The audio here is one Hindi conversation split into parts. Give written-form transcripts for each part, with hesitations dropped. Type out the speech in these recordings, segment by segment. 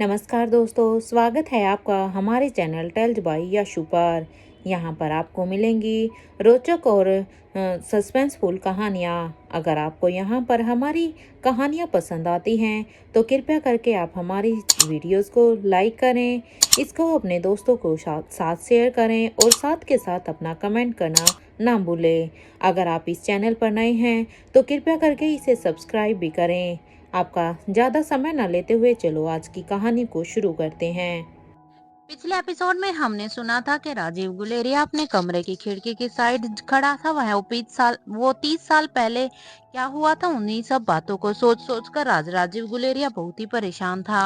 नमस्कार दोस्तों, स्वागत है आपका हमारे चैनल टेल्स बाय यशु पर। यहाँ पर आपको मिलेंगी रोचक और सस्पेंसफुल कहानियाँ। अगर आपको यहाँ पर हमारी कहानियाँ पसंद आती हैं तो कृपया करके आप हमारी वीडियोस को लाइक करें, इसको अपने दोस्तों को साथ शेयर करें और साथ के साथ अपना कमेंट करना ना भूलें। अगर आप इस चैनल पर नए हैं तो कृपया करके इसे सब्सक्राइब भी करें। आपका ज़्यादा समय न लेते हुए चलो आज की कहानी को शुरू करते हैं। पिछले एपिसोड में हमने सुना था कि राजीव गुलेरिया अपने कमरे की खिड़की की साइड खड़ा था। वह 30 साल पहले क्या हुआ था, उन्हीं सब बातों को सोच सोच कर राजीव गुलेरिया बहुत ही परेशान था।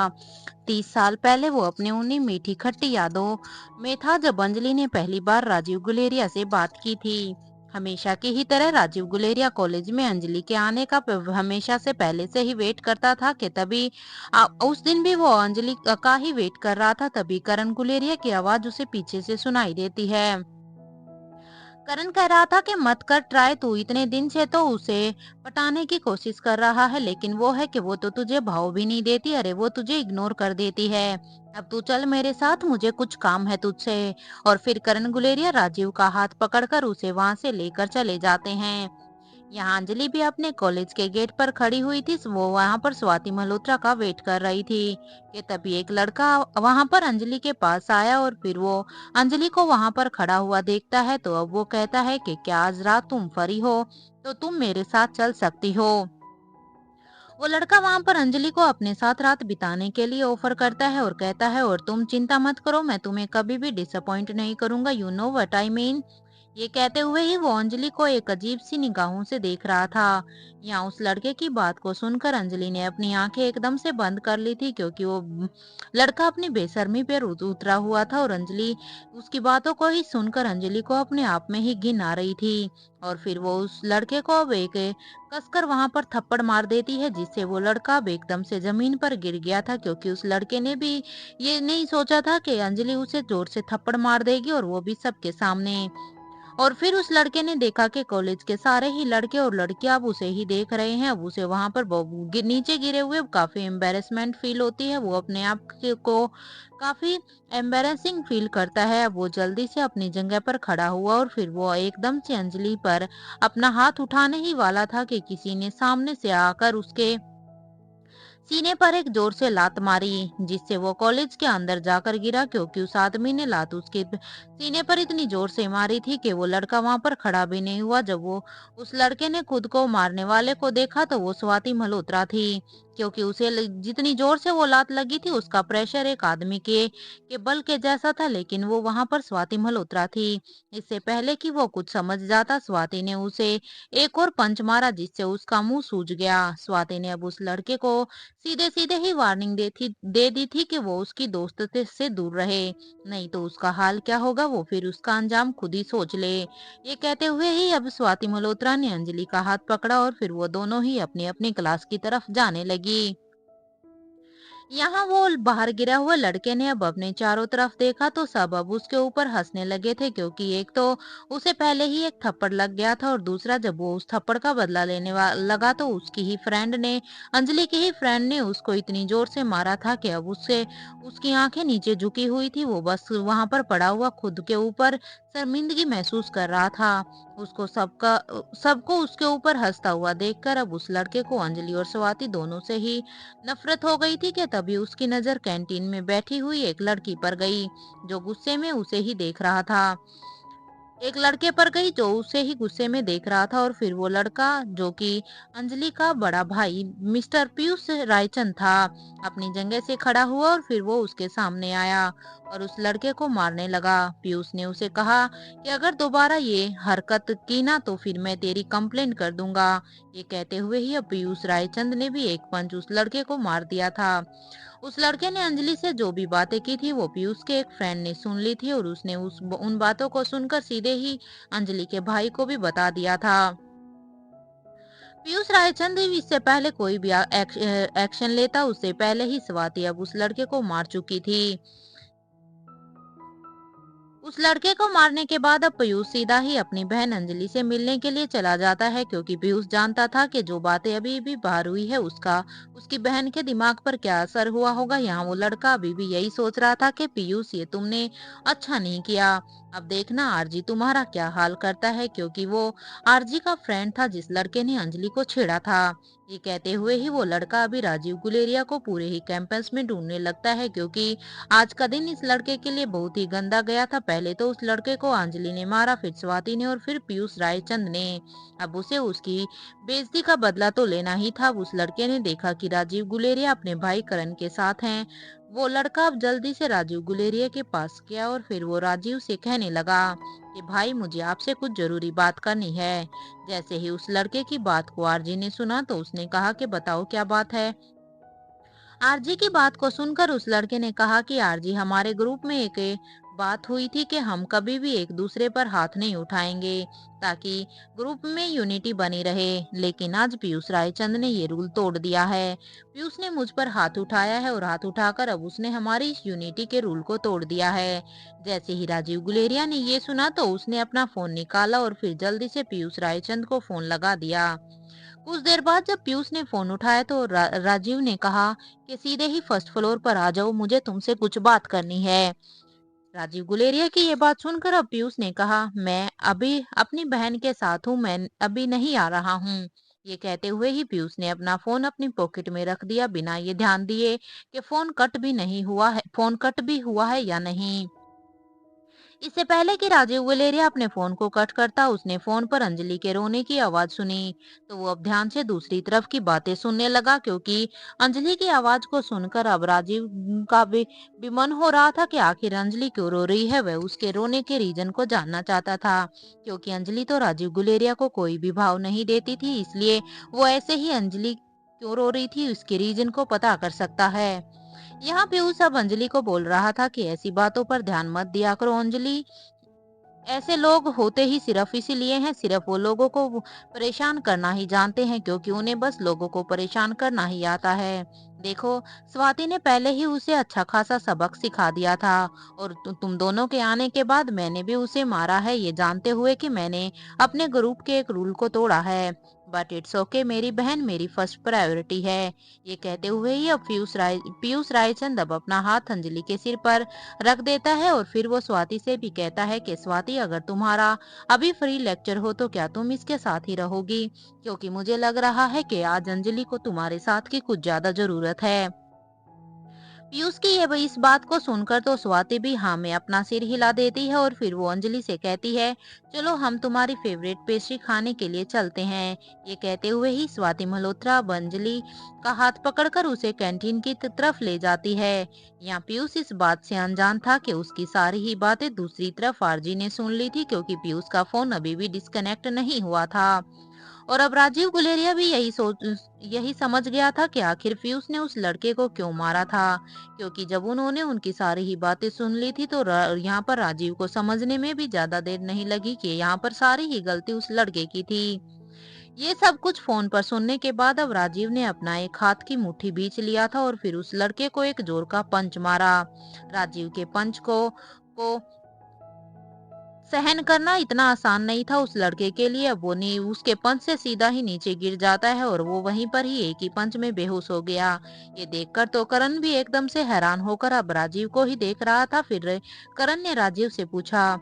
30 साल पहले वो अपने उन्हीं मीठी खट्टी यादों में था जब अंजलि ने पहली बार राजीव गुलेरिया से बात की थी। हमेशा की ही तरह राजीव गुलेरिया कॉलेज में अंजलि के आने का हमेशा से पहले से ही वेट करता था कि तभी उस दिन भी वो अंजलि का ही वेट कर रहा था। तभी करण गुलेरिया की आवाज उसे पीछे से सुनाई देती है। करण कह रहा था कि मत कर ट्राई, तू इतने दिन से तो उसे पटाने की कोशिश कर रहा है, लेकिन वो है कि वो तो तुझे भाव भी नहीं देती। अरे वो तुझे इग्नोर कर देती है। अब तू चल मेरे साथ, मुझे कुछ काम है तुझसे। और फिर करण गुलेरिया राजीव का हाथ पकड़कर उसे वहां से लेकर चले जाते हैं। यहाँ अंजलि भी अपने कॉलेज के गेट पर खड़ी हुई थी। वो वहां पर स्वाति मल्होत्रा का वेट कर रही थी कि तभी एक लड़का वहां पर अंजलि के पास आया और फिर वो अंजलि को वहां पर खड़ा हुआ देखता है। तो अब वो कहता है कि क्या आज रात तुम फ्री हो तो तुम मेरे साथ चल सकती हो। वो लड़का वहां पर अंजलि को अपने साथ रात बिताने के लिए ऑफर करता है और कहता है और तुम चिंता मत करो, मैं तुम्हें कभी भी डिसअपॉइंट नहीं करूंगा। You know what I mean. ये कहते हुए ही वो अंजलि को एक अजीब सी निगाहों से देख रहा था। यहाँ उस लड़के की बात को सुनकर अंजलि ने अपनी आंखें एकदम से बंद कर ली थी, क्योंकि वो लड़का अपनी बेशर्मी पर उतरा हुआ था और अंजलि उसकी बातों को ही सुनकर अंजलि को अपने आप में ही घिन आ रही थी। और फिर वो उस लड़के को अब एक कसकर वहां पर थप्पड़ मार देती है, जिससे वो लड़का अब एकदम से जमीन पर गिर गया था, क्योंकि उस लड़के ने भी ये नहीं सोचा था कि अंजलि उसे जोर से थप्पड़ मार देगी, और वो भी सबके सामने। और फिर उस लड़के ने देखा कि कॉलेज के सारे ही लड़के और लड़कियां अब उसे ही देख रहे हैं। अब उसे वहां पर नीचे गिरे हुए काफी एम्बेरसमेंट फील होती है। वो अपने आप को काफी एम्बेरसिंग फील करता है। अब वो जल्दी से अपनी जगह पर खड़ा हुआ और फिर वो एकदम से अंजलि पर अपना हाथ उठाने ही वाला था कि किसी ने सामने से आकर उसके सीने पर एक जोर से लात मारी, जिससे वो कॉलेज के अंदर जाकर गिरा, क्योंकि उस आदमी ने लात उसके सीने पर इतनी जोर से मारी थी कि वो लड़का वहां पर खड़ा भी नहीं हुआ। जब वो उस लड़के ने खुद को मारने वाले को देखा तो वो स्वाति मल्होत्रा थी, क्योंकि उसे जितनी जोर से वो लात लगी थी उसका प्रेशर एक आदमी के बल के जैसा था, लेकिन वो वहां पर स्वाति मल्होत्रा थी। इससे पहले कि वो कुछ समझ जाता, स्वाति ने उसे एक और पंच मारा, जिससे उसका मुंह सूज गया। स्वाति ने अब उस लड़के को सीधे सीधे ही वार्निंग दे दी थी कि वो उसकी दोस्त से दूर रहे, नहीं तो उसका हाल क्या होगा वो फिर उसका अंजाम खुद ही सोच ले। ये कहते हुए ही अब स्वाति मल्होत्रा ने अंजलि का हाथ पकड़ा और फिर वो दोनों ही अपनी अपनी क्लास की तरफ जाने लगी। यहाँ वो बाहर गिरा हुआ लड़के ने अब अपने चारों तरफ देखा तो सब अब उसके ऊपर हंसने लगे थे, क्योंकि एक तो उसे पहले ही एक थप्पड़ लग गया था और दूसरा जब वो उस थप्पड़ का बदला लेने लगा तो उसकी ही फ्रेंड ने, अंजलि की ही फ्रेंड ने उसको इतनी जोर से मारा था कि अब उससे उसकी आंखें नीचे झुकी हुई थी। वो बस वहां पर पड़ा हुआ खुद के ऊपर शर्मिंदगी महसूस कर रहा था। उसको सबको उसके ऊपर हंसता हुआ देखकर अब उस लड़के को अंजलि और स्वाति दोनों से ही नफरत हो गई थी कि तभी उसकी नजर कैंटीन में बैठी हुई एक लड़की पर गई, जो गुस्से में उसे ही देख रहा था। एक लड़के पर गई जो उसे ही गुस्से में देख रहा था, और फिर वो लड़का जो कि अंजलि का बड़ा भाई मिस्टर पीयूष रायचंद था, अपनी जगह से खड़ा हुआ और फिर वो उसके सामने आया और उस लड़के को मारने लगा। पीयूष ने उसे कहा कि अगर दोबारा ये हरकत की ना तो फिर मैं तेरी कंप्लेंट कर दूंगा। ये कहते हुए ही अब पीयूष रायचंद ने भी एक पंच उस लड़के को मार दिया था। उस लड़के ने अंजलि से जो भी बातें की थी वो पीयूष के एक फ्रेंड ने सुन ली थी, और उसने उन बातों को सुनकर सीधे ही अंजलि के भाई को भी बता दिया था। पीयूष रायचंद भी इससे पहले कोई भी एक्शन लेता उससे पहले ही स्वाति अब उस लड़के को मार चुकी थी। उस लड़के को मारने के बाद अब पीयूष सीधा ही अपनी बहन अंजलि से मिलने के लिए चला जाता है, क्योंकि पीयूष जानता था कि जो बातें अभी भी बाहर हुई है उसका उसकी बहन के दिमाग पर क्या असर हुआ होगा। यहाँ वो लड़का अभी भी यही सोच रहा था कि पीयूष ये तुमने अच्छा नहीं किया, अब देखना आरजी तुम्हारा क्या हाल करता है, क्योंकि वो आरजी का फ्रेंड था जिस लड़के ने अंजलि को छेड़ा था। ये कहते हुए ही वो लड़का अभी राजीव गुलेरिया को पूरे ही कैंपस में ढूंढने लगता है, क्योंकि आज का दिन इस लड़के के लिए बहुत ही गंदा गया था। पहले तो उस लड़के को अंजलि ने मारा, फिर स्वाति ने और फिर पीयूष रायचंद ने। अब उसे उसकी बेइज्जती का बदला तो लेना ही था। अब उस लड़के ने देखा कि राजीव गुलेरिया अपने भाई करण के साथ हैं। वो लड़का अब जल्दी से राजीव गुलेरिया के पास गया और फिर वो राजीव से कहने लगा कि भाई मुझे आपसे कुछ जरूरी बात करनी है। जैसे ही उस लड़के की बात को आरजी ने सुना तो उसने कहा कि बताओ क्या बात है। आरजी की बात को सुनकर उस लड़के ने कहा कि आरजी हमारे ग्रुप में एक बात हुई थी कि हम कभी भी एक दूसरे पर हाथ नहीं उठाएंगे ताकि ग्रुप में यूनिटी बनी रहे, लेकिन आज पीयूष रायचंद ने ये रूल तोड़ दिया है। पीयूष ने मुझ पर हाथ उठाया है और हाथ उठाकर अब उसने हमारी इस यूनिटी के रूल को तोड़ दिया है। जैसे ही राजीव गुलेरिया ने ये सुना तो उसने अपना फोन निकाला और फिर जल्दी से पीयूष रायचंद को फोन लगा दिया। कुछ देर बाद जब पीयूष ने फोन उठाया तो राजीव ने कहा कि सीधे ही फर्स्ट फ्लोर पर आ जाओ, मुझे तुमसे कुछ बात करनी है। राजीव गुलेरिया की ये बात सुनकर अब पीयूष ने कहा मैं अभी अपनी बहन के साथ हूँ, मैं अभी नहीं आ रहा हूँ। ये कहते हुए ही पीयूष ने अपना फोन अपनी पॉकेट में रख दिया, बिना ये ध्यान दिए कि फोन कट भी हुआ है या नहीं। इससे पहले कि राजीव गुलेरिया अपने फोन को कट करता उसने फोन पर अंजलि के रोने की आवाज सुनी। तो वो अब ध्यान से दूसरी तरफ की बातें सुनने लगा, क्योंकि अंजलि की आवाज को सुनकर अब राजीव का भी मन हो रहा था कि आखिर अंजलि क्यों रो रही है। वह उसके रोने के रीजन को जानना चाहता था, क्योंकि अंजलि तो राजीव गुलेरिया को कोई भी भाव नहीं देती थी, इसलिए वो ऐसे ही अंजलि क्यों रो रही थी उसके रीजन को पता कर सकता है। यहाँ पीयूष अब अंजलि को बोल रहा था कि ऐसी बातों पर ध्यान मत दिया करो अंजलि, ऐसे लोग होते ही सिर्फ इसीलिए हैं, सिर्फ वो लोगों को परेशान करना ही जानते हैं, क्योंकि उन्हें बस लोगों को परेशान करना ही आता है। देखो, स्वाति ने पहले ही उसे अच्छा खासा सबक सिखा दिया था और तुम दोनों के आने के बाद मैंने भी उसे मारा है, ये जानते हुए कि मैंने अपने ग्रुप के एक रूल को तोड़ा है। बट इट्स ओके, मेरी बहन मेरी फर्स्ट प्रायोरिटी है। ये कहते हुए ही अब पीयूष रायचंद अब अपना हाथ अंजलि के सिर पर रख देता है और फिर वो स्वाति से भी कहता है कि स्वाति अगर तुम्हारा अभी फ्री लेक्चर हो तो क्या तुम इसके साथ ही रहोगी, क्योंकि मुझे लग रहा है कि आज अंजलि को तुम्हारे साथ की कुछ ज्यादा जरूरत है। पीयूष की ये इस बात को सुनकर तो स्वाति भी हाँ में अपना सिर हिला देती है और फिर वो अंजलि से कहती है चलो हम तुम्हारी फेवरेट पेस्ट्री खाने के लिए चलते हैं। ये कहते हुए ही स्वाति मल्होत्रा अब अंजलि का हाथ पकड़कर उसे कैंटीन की तरफ ले जाती है। यहाँ पीयूष इस बात से अनजान था कि उसकी सारी ही बातें दूसरी तरफ आरजी ने सुन ली थी, क्योंकि पीयूष का फोन अभी भी डिस्कनेक्ट नहीं हुआ था। और अब राजीव गुलेरिया भी यही समझ गया था कि आखिर पीयूष ने उस लड़के को क्यों मारा था, क्योंकि जब उन्होंने उनकी सारी ही बातें सुन ली थी तो यहाँ पर राजीव को समझने में भी ज्यादा देर नहीं लगी कि यहाँ पर सारी ही गलती उस लड़के की थी। ये सब कुछ फोन पर सुनने के बाद अब राजीव ने अपना एक हाथ की मुट्ठी बीच लिया था और फिर उस लड़के को एक जोर का पंच मारा। राजीव के पंच को सहन करना इतना आसान नहीं था उस लड़के के लिए। अब वो उसके पंच से सीधा ही नीचे गिर जाता है और वो वहीं पर ही एक ही पंच में बेहोश हो गया। ये देखकर तो करण भी एकदम से हैरान होकर अब राजीव को ही देख रहा था। फिर करण ने राजीव से पूछा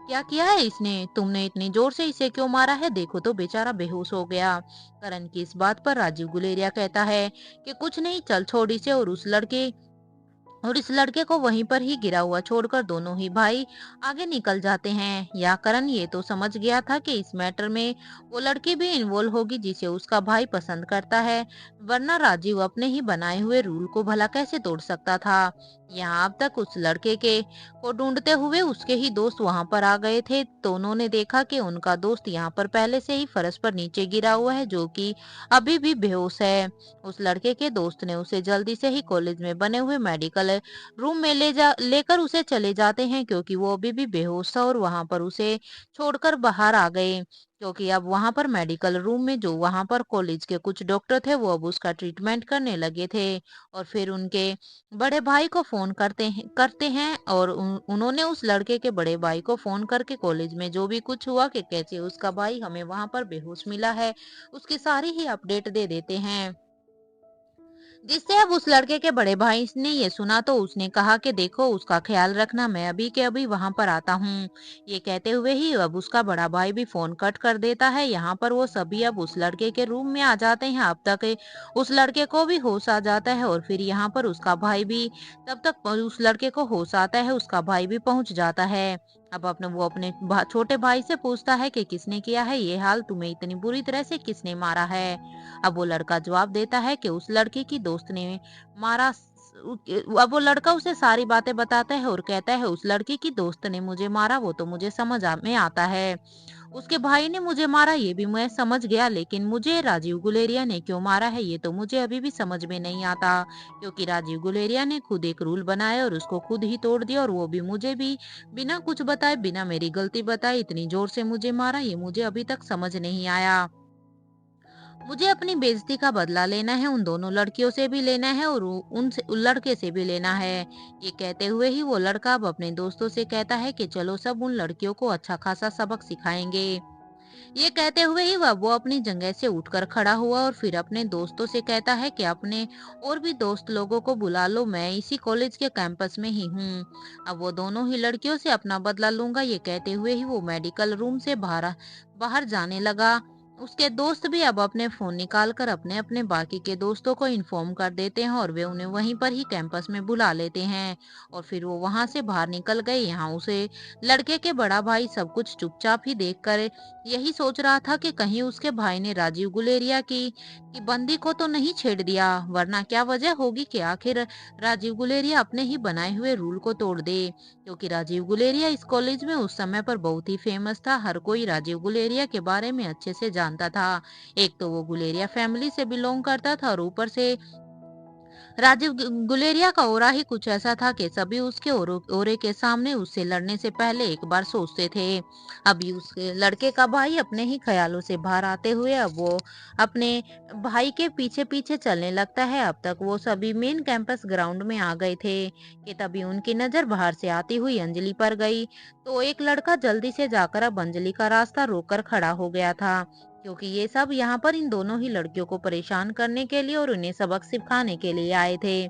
क्या किया है इसने, तुमने इतनी जोर से इसे क्यों मारा है, देखो तो बेचारा बेहोश हो गया। करण की इस बात पर राजीव गुलेरिया कहता है कि कुछ नहीं, चल छोड़ इसे। और इस लड़के को वहीं पर ही गिरा हुआ छोड़कर दोनों ही भाई आगे निकल जाते हैं। या करण ये तो समझ गया था कि इस मैटर में वो लड़की भी इन्वॉल्व होगी जिसे उसका भाई पसंद करता है, वरना राजीव अपने ही बनाए हुए रूल को भला कैसे तोड़ सकता था। यहाँ अब तक उस लड़के के को ढूंढते हुए उसके ही दोस्त वहां पर आ गए थे, तो उन्होंने देखा कि उनका दोस्त यहाँ पर पहले से ही फर्श पर नीचे गिरा हुआ है, जो कि अभी भी बेहोश है। उस लड़के के दोस्त ने उसे जल्दी से ही कॉलेज में बने हुए मेडिकल रूम में लेकर उसे चले जाते हैं, क्योंकि वो अभी भी बेहोश था और वहां पर उसे छोड़कर बाहर आ गए। क्योंकि अब वहां पर मेडिकल रूम में जो वहां पर कॉलेज के कुछ डॉक्टर थे वो अब उसका ट्रीटमेंट करने लगे थे। और फिर उनके बड़े भाई को फोन करते हैं और उन्होंने उस लड़के के बड़े भाई को फोन करके कॉलेज में जो भी कुछ हुआ कि कैसे उसका भाई हमें वहां पर बेहोश मिला है उसकी सारी ही अपडेट दे देते हैं। जिससे अब उस लड़के के बड़े भाई ने ये सुना तो उसने कहा कि देखो उसका ख्याल रखना, मैं अभी के अभी वहां पर आता हूँ। ये कहते हुए ही अब उसका बड़ा भाई भी फोन कट कर देता है। यहाँ पर वो सभी अब उस लड़के के रूम में आ जाते हैं। अब तक उस लड़के को भी होश आ जाता है और फिर यहाँ पर उसका भाई भी, तब तक उस लड़के को होश आता है, उसका भाई भी पहुंच जाता है। अब वो अपने छोटे भाई से पूछता है कि किसने किया है ये हाल, तुम्हें इतनी बुरी तरह से किसने मारा है। अब वो लड़का जवाब देता है कि उस लड़के की दोस्त ने मारा। अब वो लड़का उसे सारी बातें बताता है और कहता है उस लड़की की दोस्त ने मुझे मारा, वो तो मुझे में आता है। उसके भाई ने मुझे मारा ये भी मैं समझ गया, लेकिन मुझे राजीव गुलेरिया ने क्यों मारा है ये तो मुझे अभी भी समझ में नहीं आता। क्योंकि राजीव गुलेरिया ने खुद एक रूल बनाया और उसको खुद ही तोड़ दिया, और वो भी मुझे भी बिना कुछ बताए, बिना मेरी गलती बताए इतनी जोर से मुझे मारा, ये मुझे अभी तक समझ नहीं आया। मुझे अपनी बेइज्जती का बदला लेना है, उन दोनों लड़कियों से भी लेना है और उन लड़के से भी लेना है। ये कहते हुए ही वो लड़का अब अपने दोस्तों से कहता है कि चलो सब उन लड़कियों को अच्छा खासा सबक सिखाएंगे। ये कहते हुए ही वो अपनी जगह से उठकर खड़ा हुआ और फिर अपने दोस्तों से कहता है कि अपने और भी दोस्त लोगों को बुला लो, मैं इसी कॉलेज के कैंपस में ही हूँ। अब वो दोनों ही लड़कियों से अपना बदला लूंगा। ये कहते हुए ही वो मेडिकल रूम से बाहर बाहर जाने लगा। उसके दोस्त भी अब अपने फोन निकाल कर अपने अपने बाकी के दोस्तों को इन्फॉर्म कर देते हैं और वे उन्हें वहीं पर ही कैंपस में बुला लेते हैं। और फिर वो वहां से बाहर निकल गए। यहाँ उसे लड़के के बड़ा भाई सब कुछ चुपचाप ही देखकर यही सोच रहा था कि कहीं उसके भाई ने राजीव गुलेरिया की बंदी को तो नहीं छेड़ दिया, वरना क्या वजह होगी कि आखिर राजीव गुलेरिया अपने ही बनाए हुए रूल को तोड़ दे। क्योंकि राजीव गुलेरिया इस कॉलेज में उस समय पर बहुत ही फेमस था, हर कोई राजीव गुलेरिया के बारे में अच्छे से जानता था। एक तो वो गुलेरिया फैमिली से बिलोंग करता था और ऊपर से राजीव गुलेरिया का ओरा ही कुछ ऐसा था कि सभी उसके ओरे के सामने उससे लड़ने से पहले एक बार सोचते थे। अभी उस लड़के का भाई अपने ही ख्यालों से बाहर आते हुए अब वो अपने भाई के पीछे पीछे चलने लगता है। अब तक वो सभी मेन कैंपस ग्राउंड में आ गए थे कि तभी उनकी नजर बाहर से आती हुई अंजलि पर गई। तो एक लड़का जल्दी से जाकर अब अंजलि का रास्ता रोककर खड़ा हो गया था, क्योंकि ये सब यहाँ पर इन दोनों ही लड़कियों को परेशान करने के लिए और उन्हें सबक सिखाने के लिए आए थे।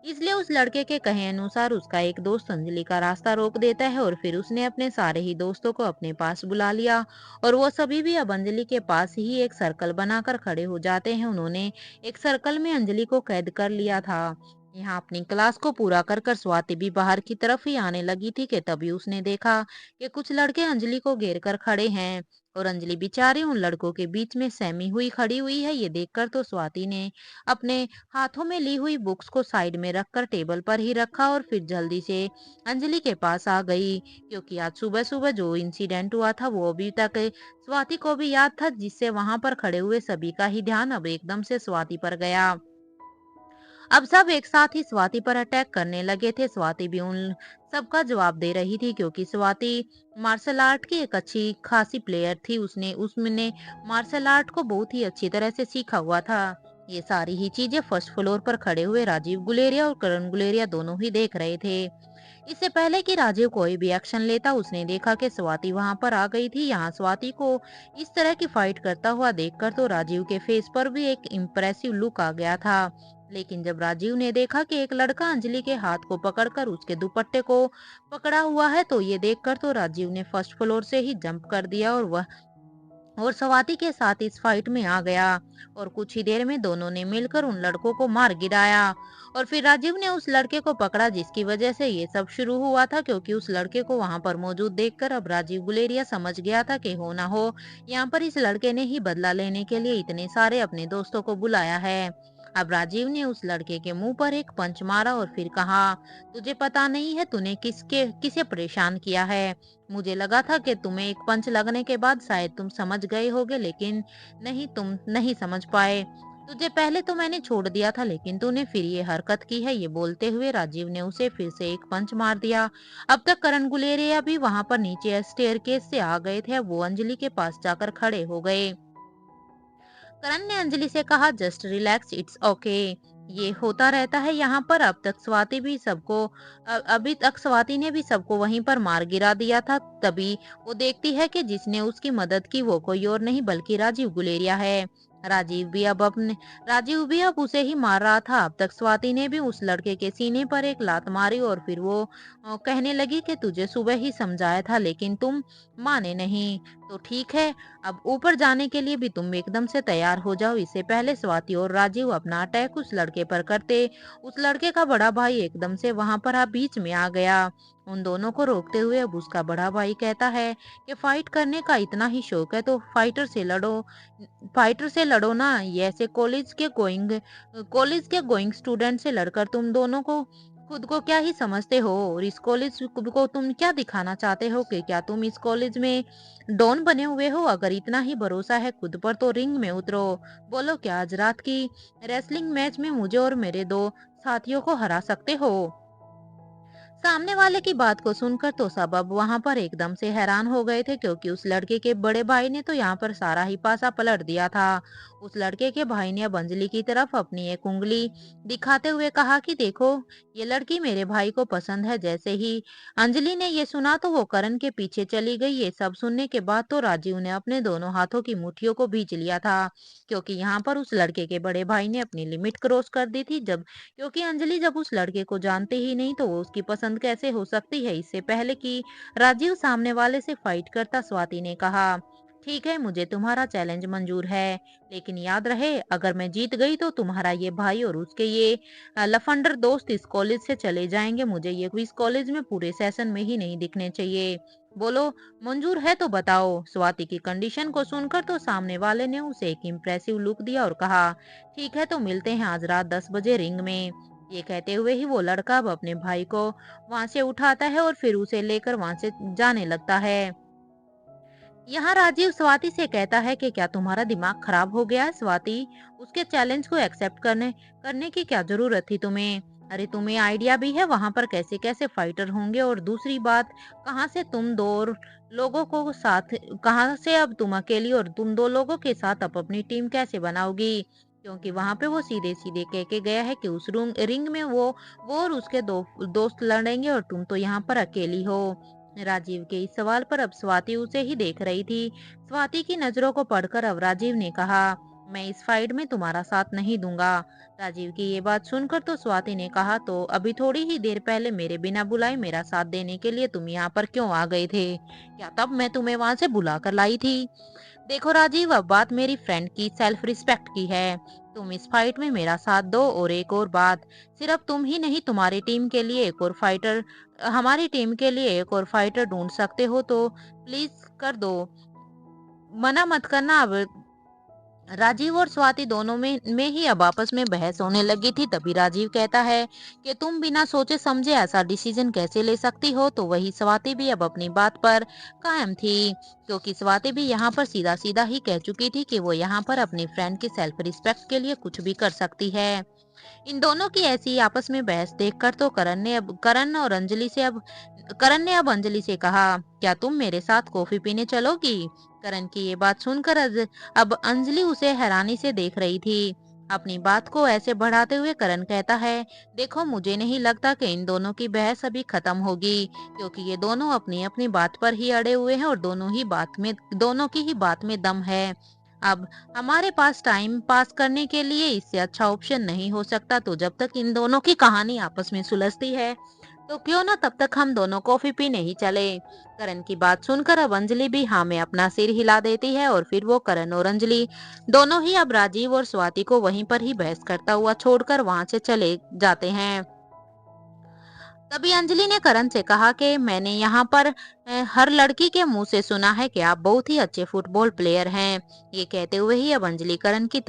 इसलिए उस लड़के के कहे अनुसार उसका एक दोस्त अंजलि का रास्ता रोक देता है और फिर उसने अपने सारे ही दोस्तों को अपने पास बुला लिया। और वो सभी भी अब अंजलि के पास ही एक सर्कल बनाकर खड़े हो जाते हैं। उन्होंने एक सर्कल में अंजलि को कैद कर लिया था। यहाँ अपनी क्लास को पूरा कर कर स्वाति भी बाहर की तरफ ही आने लगी थी कि तभी उसने देखा कि कुछ लड़के अंजलि को घेर कर खड़े हैं और अंजलि बेचारी उन लड़कों के बीच में सहमी हुई खड़ी हुई है। ये देखकर तो स्वाति ने अपने हाथों में ली हुई बुक्स को साइड में रखकर टेबल पर ही रखा और फिर जल्दी से अंजलि के पास आ गई। क्योंकि आज सुबह सुबह जो इंसिडेंट हुआ था वो अभी तक स्वाति को भी याद था, जिससे वहां पर खड़े हुए सभी का ही ध्यान अब एकदम से स्वाति पर गया। अब सब एक साथ ही स्वाति पर अटैक करने लगे थे। स्वाति भी उन सबका जवाब दे रही थी, क्योंकि स्वाति मार्शल आर्ट की एक अच्छी खासी प्लेयर थी। उसने मार्शल आर्ट को बहुत ही अच्छी तरह से सीखा हुआ था। ये सारी ही चीजें फर्स्ट फ्लोर पर खड़े हुए राजीव गुलेरिया और करण गुलेरिया दोनों ही देख रहे थे। इससे पहले कि राजीव कोई भी एक्शन लेता, उसने देखा कि स्वाति वहां पर आ गई थी। यहाँ स्वाति को इस तरह की फाइट करता हुआ देखकर तो राजीव के फेस पर भी एक इम्प्रेसिव लुक आ गया था। लेकिन जब राजीव ने देखा कि एक लड़का अंजलि के हाथ को पकड़कर उसके दुपट्टे को पकड़ा हुआ है, तो ये देखकर तो राजीव ने फर्स्ट फ्लोर से ही जंप कर दिया और स्वाति के साथ इस फाइट में आ गया। और कुछ ही देर में दोनों ने मिलकर उन लड़कों को मार गिराया। और फिर राजीव ने उस लड़के को पकड़ा जिसकी वजह से ये सब शुरू हुआ था। क्योंकि उस लड़के को वहां पर मौजूद देखकर अब राजीव गुलेरिया समझ गया था कि हो ना हो यहाँ पर इस लड़के ने ही बदला लेने के लिए इतने सारे अपने दोस्तों को बुलाया है। अब राजीव ने उस लड़के के मुंह पर एक पंच मारा और फिर कहा, तुझे पता नहीं है तूने किसे परेशान किया है। मुझे लगा था कि तुम्हें एक पंच लगने के बाद शायद तुम समझ गए होगे, लेकिन नहीं, तुम नहीं समझ पाए। तुझे पहले तो मैंने छोड़ दिया था लेकिन तूने फिर ये हरकत की है। ये बोलते हुए राजीव ने उसे फिर से एक पंच मार दिया। अब तक करण गुलेरिया भी वहां पर नीचे स्टेयरकेस से आ गए थे। अब वो अंजलि के पास जाकर खड़े हो गए। करण ने अंजलि से कहा, जस्ट रिलैक्स, इट्स ओके। ये होता रहता है यहाँ पर। अभी तक स्वाति ने भी सबको वहीं पर मार गिरा दिया था। तभी वो देखती है कि जिसने उसकी मदद की वो कोई और नहीं बल्कि राजीव गुलेरिया है। राजीव भी अब अपने राजीव भी अब उसे ही मार रहा था। अब तक स्वाति ने भी उस लड़के के सीने पर एक लात मारी और फिर वो कहने लगी कि तुझे सुबह ही समझाया था लेकिन तुम माने नहीं। तो ठीक है, अब ऊपर जाने के लिए भी तुम एकदम से तैयार हो जाओ। इससे पहले स्वाति और राजीव अपना अटैक उस लड़के पर करते, उस लड़के का बड़ा भाई एकदम से वहां पर आप बीच में आ गया। उन दोनों को रोकते हुए अब उसका बड़ा भाई कहता है कि फाइट करने का इतना ही शौक है तो फाइटर से लड़ो ना। ये ऐसे कॉलेज के गोइंग स्टूडेंट से लड़कर तुम दोनों को खुद को क्या ही समझते हो, और इस कॉलेज को तुम क्या दिखाना चाहते हो कि क्या तुम इस कॉलेज में डॉन बने हुए हो? अगर इतना ही भरोसा है खुद पर तो रिंग में उतरो। बोलो क्या आज रात की रेसलिंग मैच में मुझे और मेरे दो साथियों को हरा सकते हो? सामने वाले की बात को सुनकर तो सब अब वहां पर एकदम से हैरान हो गए थे, क्योंकि उस लड़के के बड़े भाई ने तो यहाँ पर सारा ही पासा पलट दिया था। उस लड़के के भाई ने अब अंजलि की तरफ अपनी एक उंगली दिखाते हुए कहा कि देखो, ये लड़की मेरे भाई को पसंद है। जैसे ही अंजलि ने ये सुना तो वो करण के पीछे चली गई। ये सब सुनने के बाद तो राजीव ने अपने दोनों हाथों की मुट्ठियों को भींच लिया था, क्योंकि यहाँ पर उस लड़के के बड़े भाई ने अपनी लिमिट क्रॉस कर दी थी। क्योंकि अंजलि जब उस लड़के को जानते ही नहीं तो वो उसकी पसंद कैसे हो सकती है? इससे पहले कि राजीव सामने वाले से फाइट करता, स्वाति ने कहा, ठीक है, मुझे तुम्हारा चैलेंज मंजूर है, लेकिन याद रहे अगर मैं जीत गई तो तुम्हारा ये भाई और उसके ये लफंडर दोस्त इस कॉलेज से चले जाएंगे। मुझे ये इस कॉलेज में पूरे सेशन में ही नहीं दिखने चाहिए। बोलो, मंजूर है तो बताओ। स्वाति की कंडीशन को सुनकर तो सामने वाले ने उसे एक इम्प्रेसिव लुक दिया और कहा, ठीक है, तो मिलते हैं आज रात 10 बजे रिंग में। ये कहते हुए ही वो लड़का अब अपने भाई को वहां से उठाता है और फिर उसे लेकर वहां से जाने लगता है। यहाँ राजीव स्वाति से कहता है कि क्या तुम्हारा दिमाग खराब हो गया है स्वाति? उसके चैलेंज को एक्सेप्ट करने की क्या जरूरत थी तुम्हें? अरे तुम्हें आइडिया भी है वहां पर कैसे कैसे फाइटर होंगे? और दूसरी बात, कहाँ से तुम दो लोगों को साथ कहाँ से अब तुम अकेली और तुम दो लोगों के साथ अब अपनी टीम कैसे बनाओगी? क्योंकि वहां पे वो सीधे सीधे कह के गया है कि उस रिंग में वो और उसके दो दोस्त लड़ेंगे और तुम तो यहाँ पर अकेली हो। राजीव के इस सवाल पर अब स्वाति उसे ही देख रही थी। स्वाति की नजरों को पढ़कर अब राजीव ने कहा, मैं इस फाइट में तुम्हारा साथ नहीं दूंगा। राजीव की ये बात सुनकर तो स्वाति ने कहा, तो अभी थोड़ी ही देर पहले मेरे बिना बुलाए मेरा साथ देने के लिए तुम यहाँ पर क्यों आ गए थे? क्या तब मैं तुम्हें वहां से बुला कर लाई थी? देखो राजीव, अब बात मेरी फ्रेंड की सेल्फ रिस्पेक्ट की है। तुम इस फाइट में मेरा साथ दो। और एक और बात, सिर्फ तुम ही नहीं, हमारी टीम के लिए एक और फाइटर ढूंढ सकते हो तो प्लीज कर दो, मना मत करना। अब राजीव और स्वाति दोनों में ही अब आपस में बहस होने लगी थी। तभी राजीव कहता है कि तुम बिना सोचे समझे ऐसा डिसीजन कैसे ले सकती हो? तो वही स्वाति भी अब अपनी बात पर कायम थी, क्योंकि स्वाति भी यहाँ पर सीधा सीधा ही कह चुकी थी कि वो यहाँ पर अपनी फ्रेंड की सेल्फ रिस्पेक्ट के लिए कुछ भी कर सकती है। इन दोनों की ऐसी आपस में बहस देखकर तो करण ने अब अंजलि से कहा, क्या तुम मेरे साथ कॉफी पीने चलोगी? करण की ये बात सुनकर अब अंजलि उसे हैरानी से देख रही थी। अपनी बात को ऐसे बढ़ाते हुए करण कहता है, देखो, मुझे नहीं लगता कि इन दोनों की बहस अभी खत्म होगी, क्योंकि ये दोनों अपनी अपनी बात पर ही अड़े हुए हैं और दोनों की ही बात में दम है। अब हमारे पास टाइम पास करने के लिए इससे अच्छा ऑप्शन नहीं हो सकता। तो जब तक इन दोनों की कहानी आपस में सुलझती है तो क्यों ना तब तक हम दोनों कॉफी पीने ही चले। करण की बात सुनकर अब अंजलि भी हाँ में अपना सिर हिला देती है और फिर वो करण और अंजलि दोनों ही अब राजीव और स्वाति को वहीं पर ही बहस करता हुआ छोड़कर वहां से चले जाते हैं। तभी अंजलि ने करण से कहा कि मैंने यहाँ पर हर लड़की के मुंह से सुना है कि आप बहुत ही अच्छे फुटबॉल प्लेयर हैं। ये कहते हुए ही अब अंजलि करण की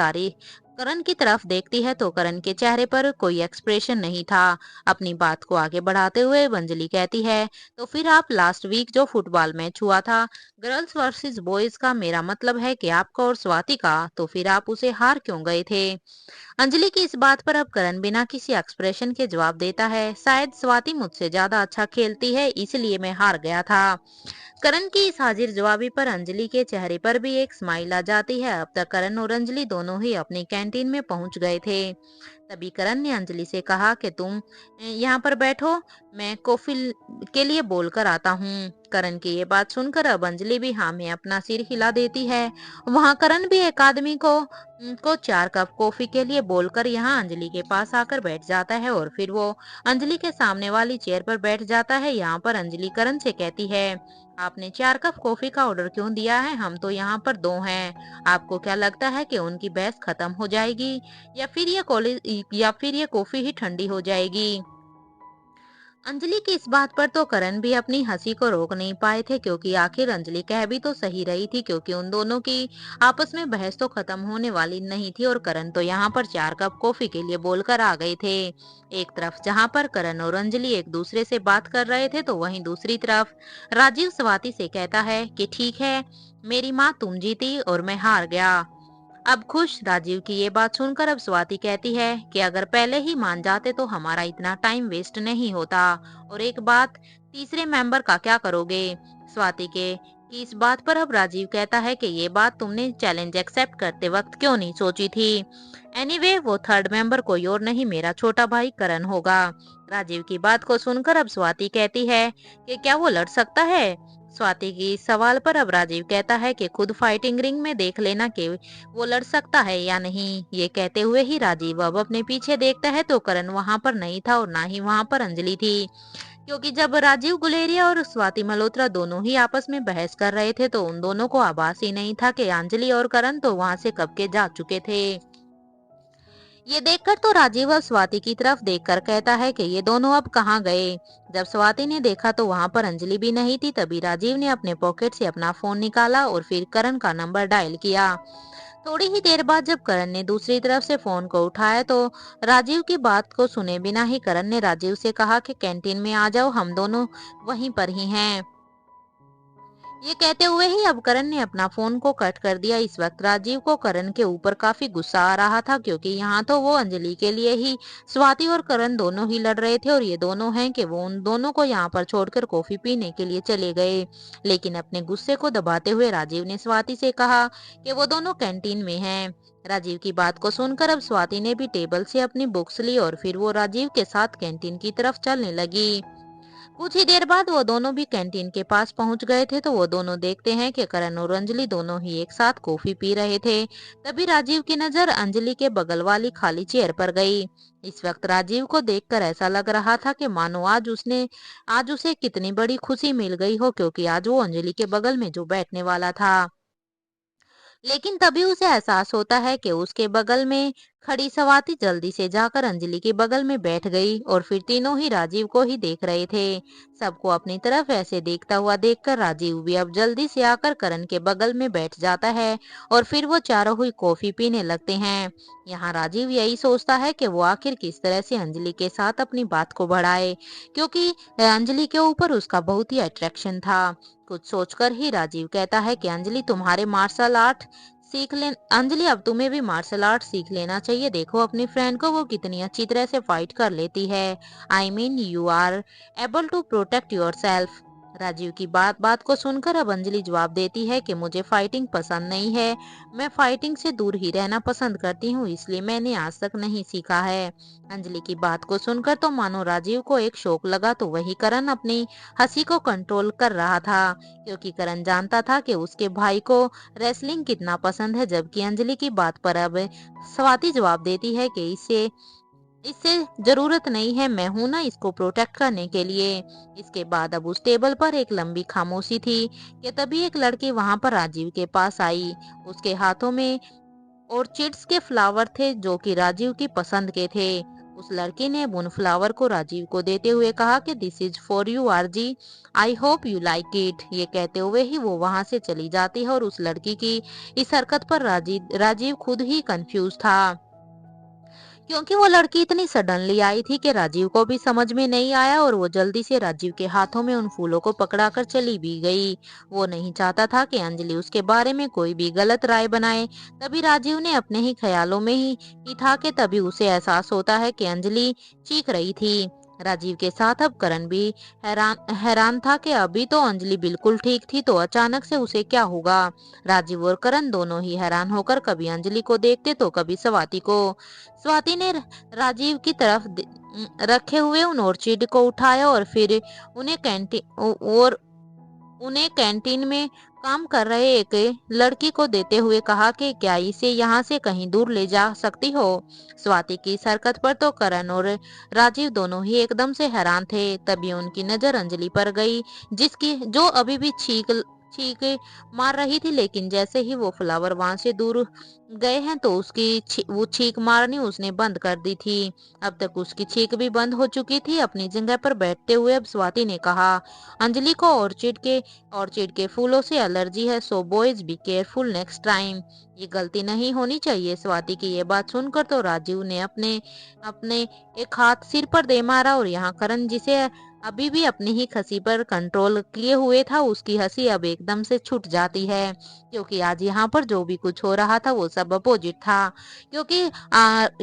करण की तरफ देखती है तो करण के चेहरे पर कोई एक्सप्रेशन नहीं था। अपनी बात को आगे बढ़ाते हुए अंजलि कहती है, तो फिर आप लास्ट वीक जो फुटबॉल मैच हुआ था गर्ल्स वर्सेस बॉयज का, मेरा मतलब है कि आपका और स्वाति का, तो फिर आप उसे हार क्यों गए थे? अंजलि की इस बात पर अब करण बिना किसी एक्सप्रेशन के जवाब देता है, शायद स्वाति मुझसे ज्यादा अच्छा खेलती है इसलिए मैं हार गया था। करण की इस हाजिर जवाबी पर अंजलि के चेहरे पर भी एक स्माइल आ जाती है। अब तक करण और अंजलि दोनों ही अपनी कैंटीन में पहुंच गए थे। तभी करण ने अंजलि से कहा कि तुम यहाँ पर बैठो, मैं कॉफी के लिए बोल कर आता हूँ। करण की ये बात सुनकर अब अंजलि भी हाँ में अपना सिर हिला देती है। वहाँ करण भी एक आदमी को 4 कप कॉफी के लिए बोलकर यहाँ अंजलि के पास आकर बैठ जाता है और फिर वो अंजलि के सामने वाली चेयर पर बैठ जाता है। यहाँ पर अंजलि करण से कहती है, आपने 4 कप कॉफी का ऑर्डर क्यों दिया है? हम तो यहाँ पर 2 हैं। आपको क्या लगता है कि उनकी बहस खत्म हो जाएगी या फिर ये कॉफी ही ठंडी हो जाएगी? अंजलि की इस बात पर तो करण भी अपनी हंसी को रोक नहीं पाए थे, क्योंकि आखिर अंजलि कह भी तो सही रही थी, क्योंकि उन दोनों की आपस में बहस तो खत्म होने वाली नहीं थी और करण तो यहाँ पर 4 कप कॉफी के लिए बोलकर आ गए थे। एक तरफ जहाँ पर करण और अंजलि एक दूसरे से बात कर रहे थे, तो वहीं दूसरी तरफ राजीव स्वाति से कहता है कि ठीक है, मेरी माँ तुम जीती और मैं हार गया। अब खुश राजीव की ये बात सुनकर अब स्वाति कहती है कि अगर पहले ही मान जाते तो हमारा इतना टाइम वेस्ट नहीं होता। और एक बात, तीसरे मेंबर का क्या करोगे? स्वाति के कि इस बात पर अब राजीव कहता है कि ये बात तुमने चैलेंज एक्सेप्ट करते वक्त क्यों नहीं सोची थी? एनीवे, वो थर्ड मेंबर कोई और नहीं, मेरा छोटा भाई करण होगा। राजीव की बात को सुनकर अब स्वाति कहती है कि क्या वो लड़ सकता है? स्वाति की इस सवाल पर अब राजीव कहता है कि खुद फाइटिंग रिंग में देख लेना कि वो लड़ सकता है या नहीं। ये कहते हुए ही राजीव अब अपने पीछे देखता है तो करण वहां पर नहीं था और ना ही वहां पर अंजलि थी, क्योंकि जब राजीव गुलेरिया और स्वाति मल्होत्रा दोनों ही आपस में बहस कर रहे थे तो उन दोनों को आभास ही नहीं था कि अंजलि और करण तो वहां से कब के जा चुके थे। ये देखकर तो राजीव अब स्वाति की तरफ देखकर कहता है कि ये दोनों अब कहाँ गए। जब स्वाति ने देखा तो वहां पर अंजलि भी नहीं थी। तभी राजीव ने अपने पॉकेट से अपना फोन निकाला और फिर करण का नंबर डायल किया। थोड़ी ही देर बाद जब करण ने दूसरी तरफ से फोन को उठाया तो राजीव की बात को सुने बिना ही करण ने राजीव से कहा कि कैंटीन में आ जाओ, हम दोनों वहीं पर ही हैं। ये कहते हुए ही अब करण ने अपना फोन को कट कर दिया। इस वक्त राजीव को करण के ऊपर काफी गुस्सा आ रहा था, क्योंकि यहाँ तो वो अंजलि के लिए ही स्वाति और करण दोनों ही लड़ रहे थे और ये दोनों हैं कि वो उन दोनों को यहाँ पर छोड़कर कॉफी पीने के लिए चले गए। लेकिन अपने गुस्से को दबाते हुए राजीव ने स्वाति से कहा कि वो दोनों कैंटीन में हैं। राजीव की बात को सुनकर अब स्वाति ने भी टेबल से अपनी बुक्स ली और फिर वो राजीव के साथ कैंटीन की तरफ चलने लगी। कुछ ही देर बाद वो दोनों भी कैंटीन के पास पहुंच गए थे तो वो दोनों देखते हैं कि करण और अंजलि दोनों ही एक साथ कॉफी पी रहे थे। तभी राजीव की नजर अंजलि के बगल वाली खाली चेयर पर गई। इस वक्त राजीव को देखकर ऐसा लग रहा था कि मानो आज उसे कितनी बड़ी खुशी मिल गई हो, क्योंकि आज वो अंजलि के बगल में जो बैठने वाला था। लेकिन तभी उसे एहसास होता है कि उसके बगल में खड़ी स्वाति जल्दी से जाकर अंजलि के बगल में बैठ गई और फिर तीनों ही राजीव को ही देख रहे थे। सबको अपनी तरफ ऐसे देखता हुआ देखकर राजीव भी अब जल्दी से आकर करण के बगल में बैठ जाता है और फिर वो चारों ही कॉफी पीने लगते हैं। यहाँ राजीव यही सोचता है कि वो आखिर किस तरह से अंजलि के साथ अपनी बात को बढ़ाए, क्योंकि अंजलि के ऊपर उसका बहुत ही अट्रैक्शन था। कुछ सोचकर ही राजीव कहता है कि अंजलि तुम्हारे मार्शल आर्ट सीख ले अंजलि अब तुम्हें भी मार्शल आर्ट सीख लेना चाहिए। देखो अपनी फ्रेंड को, वो कितनी अच्छी तरह से फाइट कर लेती है। I mean you are able to protect yourself. Rajiv की बात को सुनकर अब अंजलि जवाब देती है कि मुझे फाइटिंग पसंद नहीं है, मैं फाइटिंग से दूर ही रहना पसंद करती हूँ, इसलिए मैंने आज तक नहीं सीखा है। अंजलि की बात को सुनकर तो मानो राजीव को एक शौक लगा, तो वही करण अपनी हंसी को कंट्रोल कर रहा था, क्योंकि करण जानता था कि उसके भाई को रेसलिंग कितना पसंद है। जबकि अंजलि की बात पर अब स्वाति जवाब देती है कि इससे इससे जरूरत नहीं है, मैं हूं ना इसको प्रोटेक्ट करने के लिए। इसके बाद अब उस टेबल पर एक लंबी खामोशी थी कि तभी एक लड़की वहां पर राजीव के पास आई। उसके हाथों में ऑर्चिड्स के फ्लावर थे जो कि राजीव की पसंद के थे। उस लड़की ने उन फ्लावर को राजीव को देते हुए कहा कि this is for you RG, I hope you like it. ये कहते हुए ही वो वहां से चली जाती है और उस लड़की की इस हरकत पर राजीव खुद ही कंफ्यूज था। क्योंकि वो लड़की इतनी सडनली आई थी कि राजीव को भी समझ में नहीं आया और वो जल्दी से राजीव के हाथों में उन फूलों को पकड़ाकर चली भी गई। वो नहीं चाहता था कि अंजलि उसके बारे में कोई भी गलत राय बनाए। तभी राजीव ने अपने ही ख्यालों में ही था कि तभी उसे एहसास होता है कि अंजलि चीख रही थी। राजीव के साथ अब करण भी हैरान हैरान था कि अभी तो अंजलि बिल्कुल ठीक थी, तो अचानक से उसे क्या होगा। राजीव और करण दोनों ही हैरान होकर कभी अंजलि को देखते तो कभी स्वाति को। स्वाति ने राजीव की तरफ रखे हुए उन ऑर्चिड को उठाया और फिर उन्हें कैंटीन में काम कर रहे एक लड़की को देते हुए कहा कि क्या इसे यहाँ से कहीं दूर ले जा सकती हो। स्वाति की इस हरकत पर तो करण और राजीव दोनों ही एकदम से हैरान थे। तभी उनकी नजर अंजलि पर गई, जिसकी जो अभी भी छींक छींक मार रही थी, लेकिन जैसे ही वो फ्लावर वहां से दूर गए हैं तो वो छींक मारनी उसने बंद कर दी थी। अब तक उसकी छींक भी बंद हो चुकी थी। अपनी जगह पर बैठते हुए अब स्वाति ने कहा, अंजलि को ऑर्चिड के फूलों से एलर्जी है, so boys be careful next time. ये गलती नहीं होनी चाहिए। स्वाति की ये बात सुनकर तो राजीव ने अपने अपने एक हाथ सिर पर दे मारा और यहाँ करण जिसे अभी भी अपनी ही हंसी पर कंट्रोल किए हुए था, उसकी हंसी अब एकदम से छूट जाती है। क्योंकि आज यहाँ पर जो भी कुछ हो रहा था वो सब अपोजिट था। क्योंकि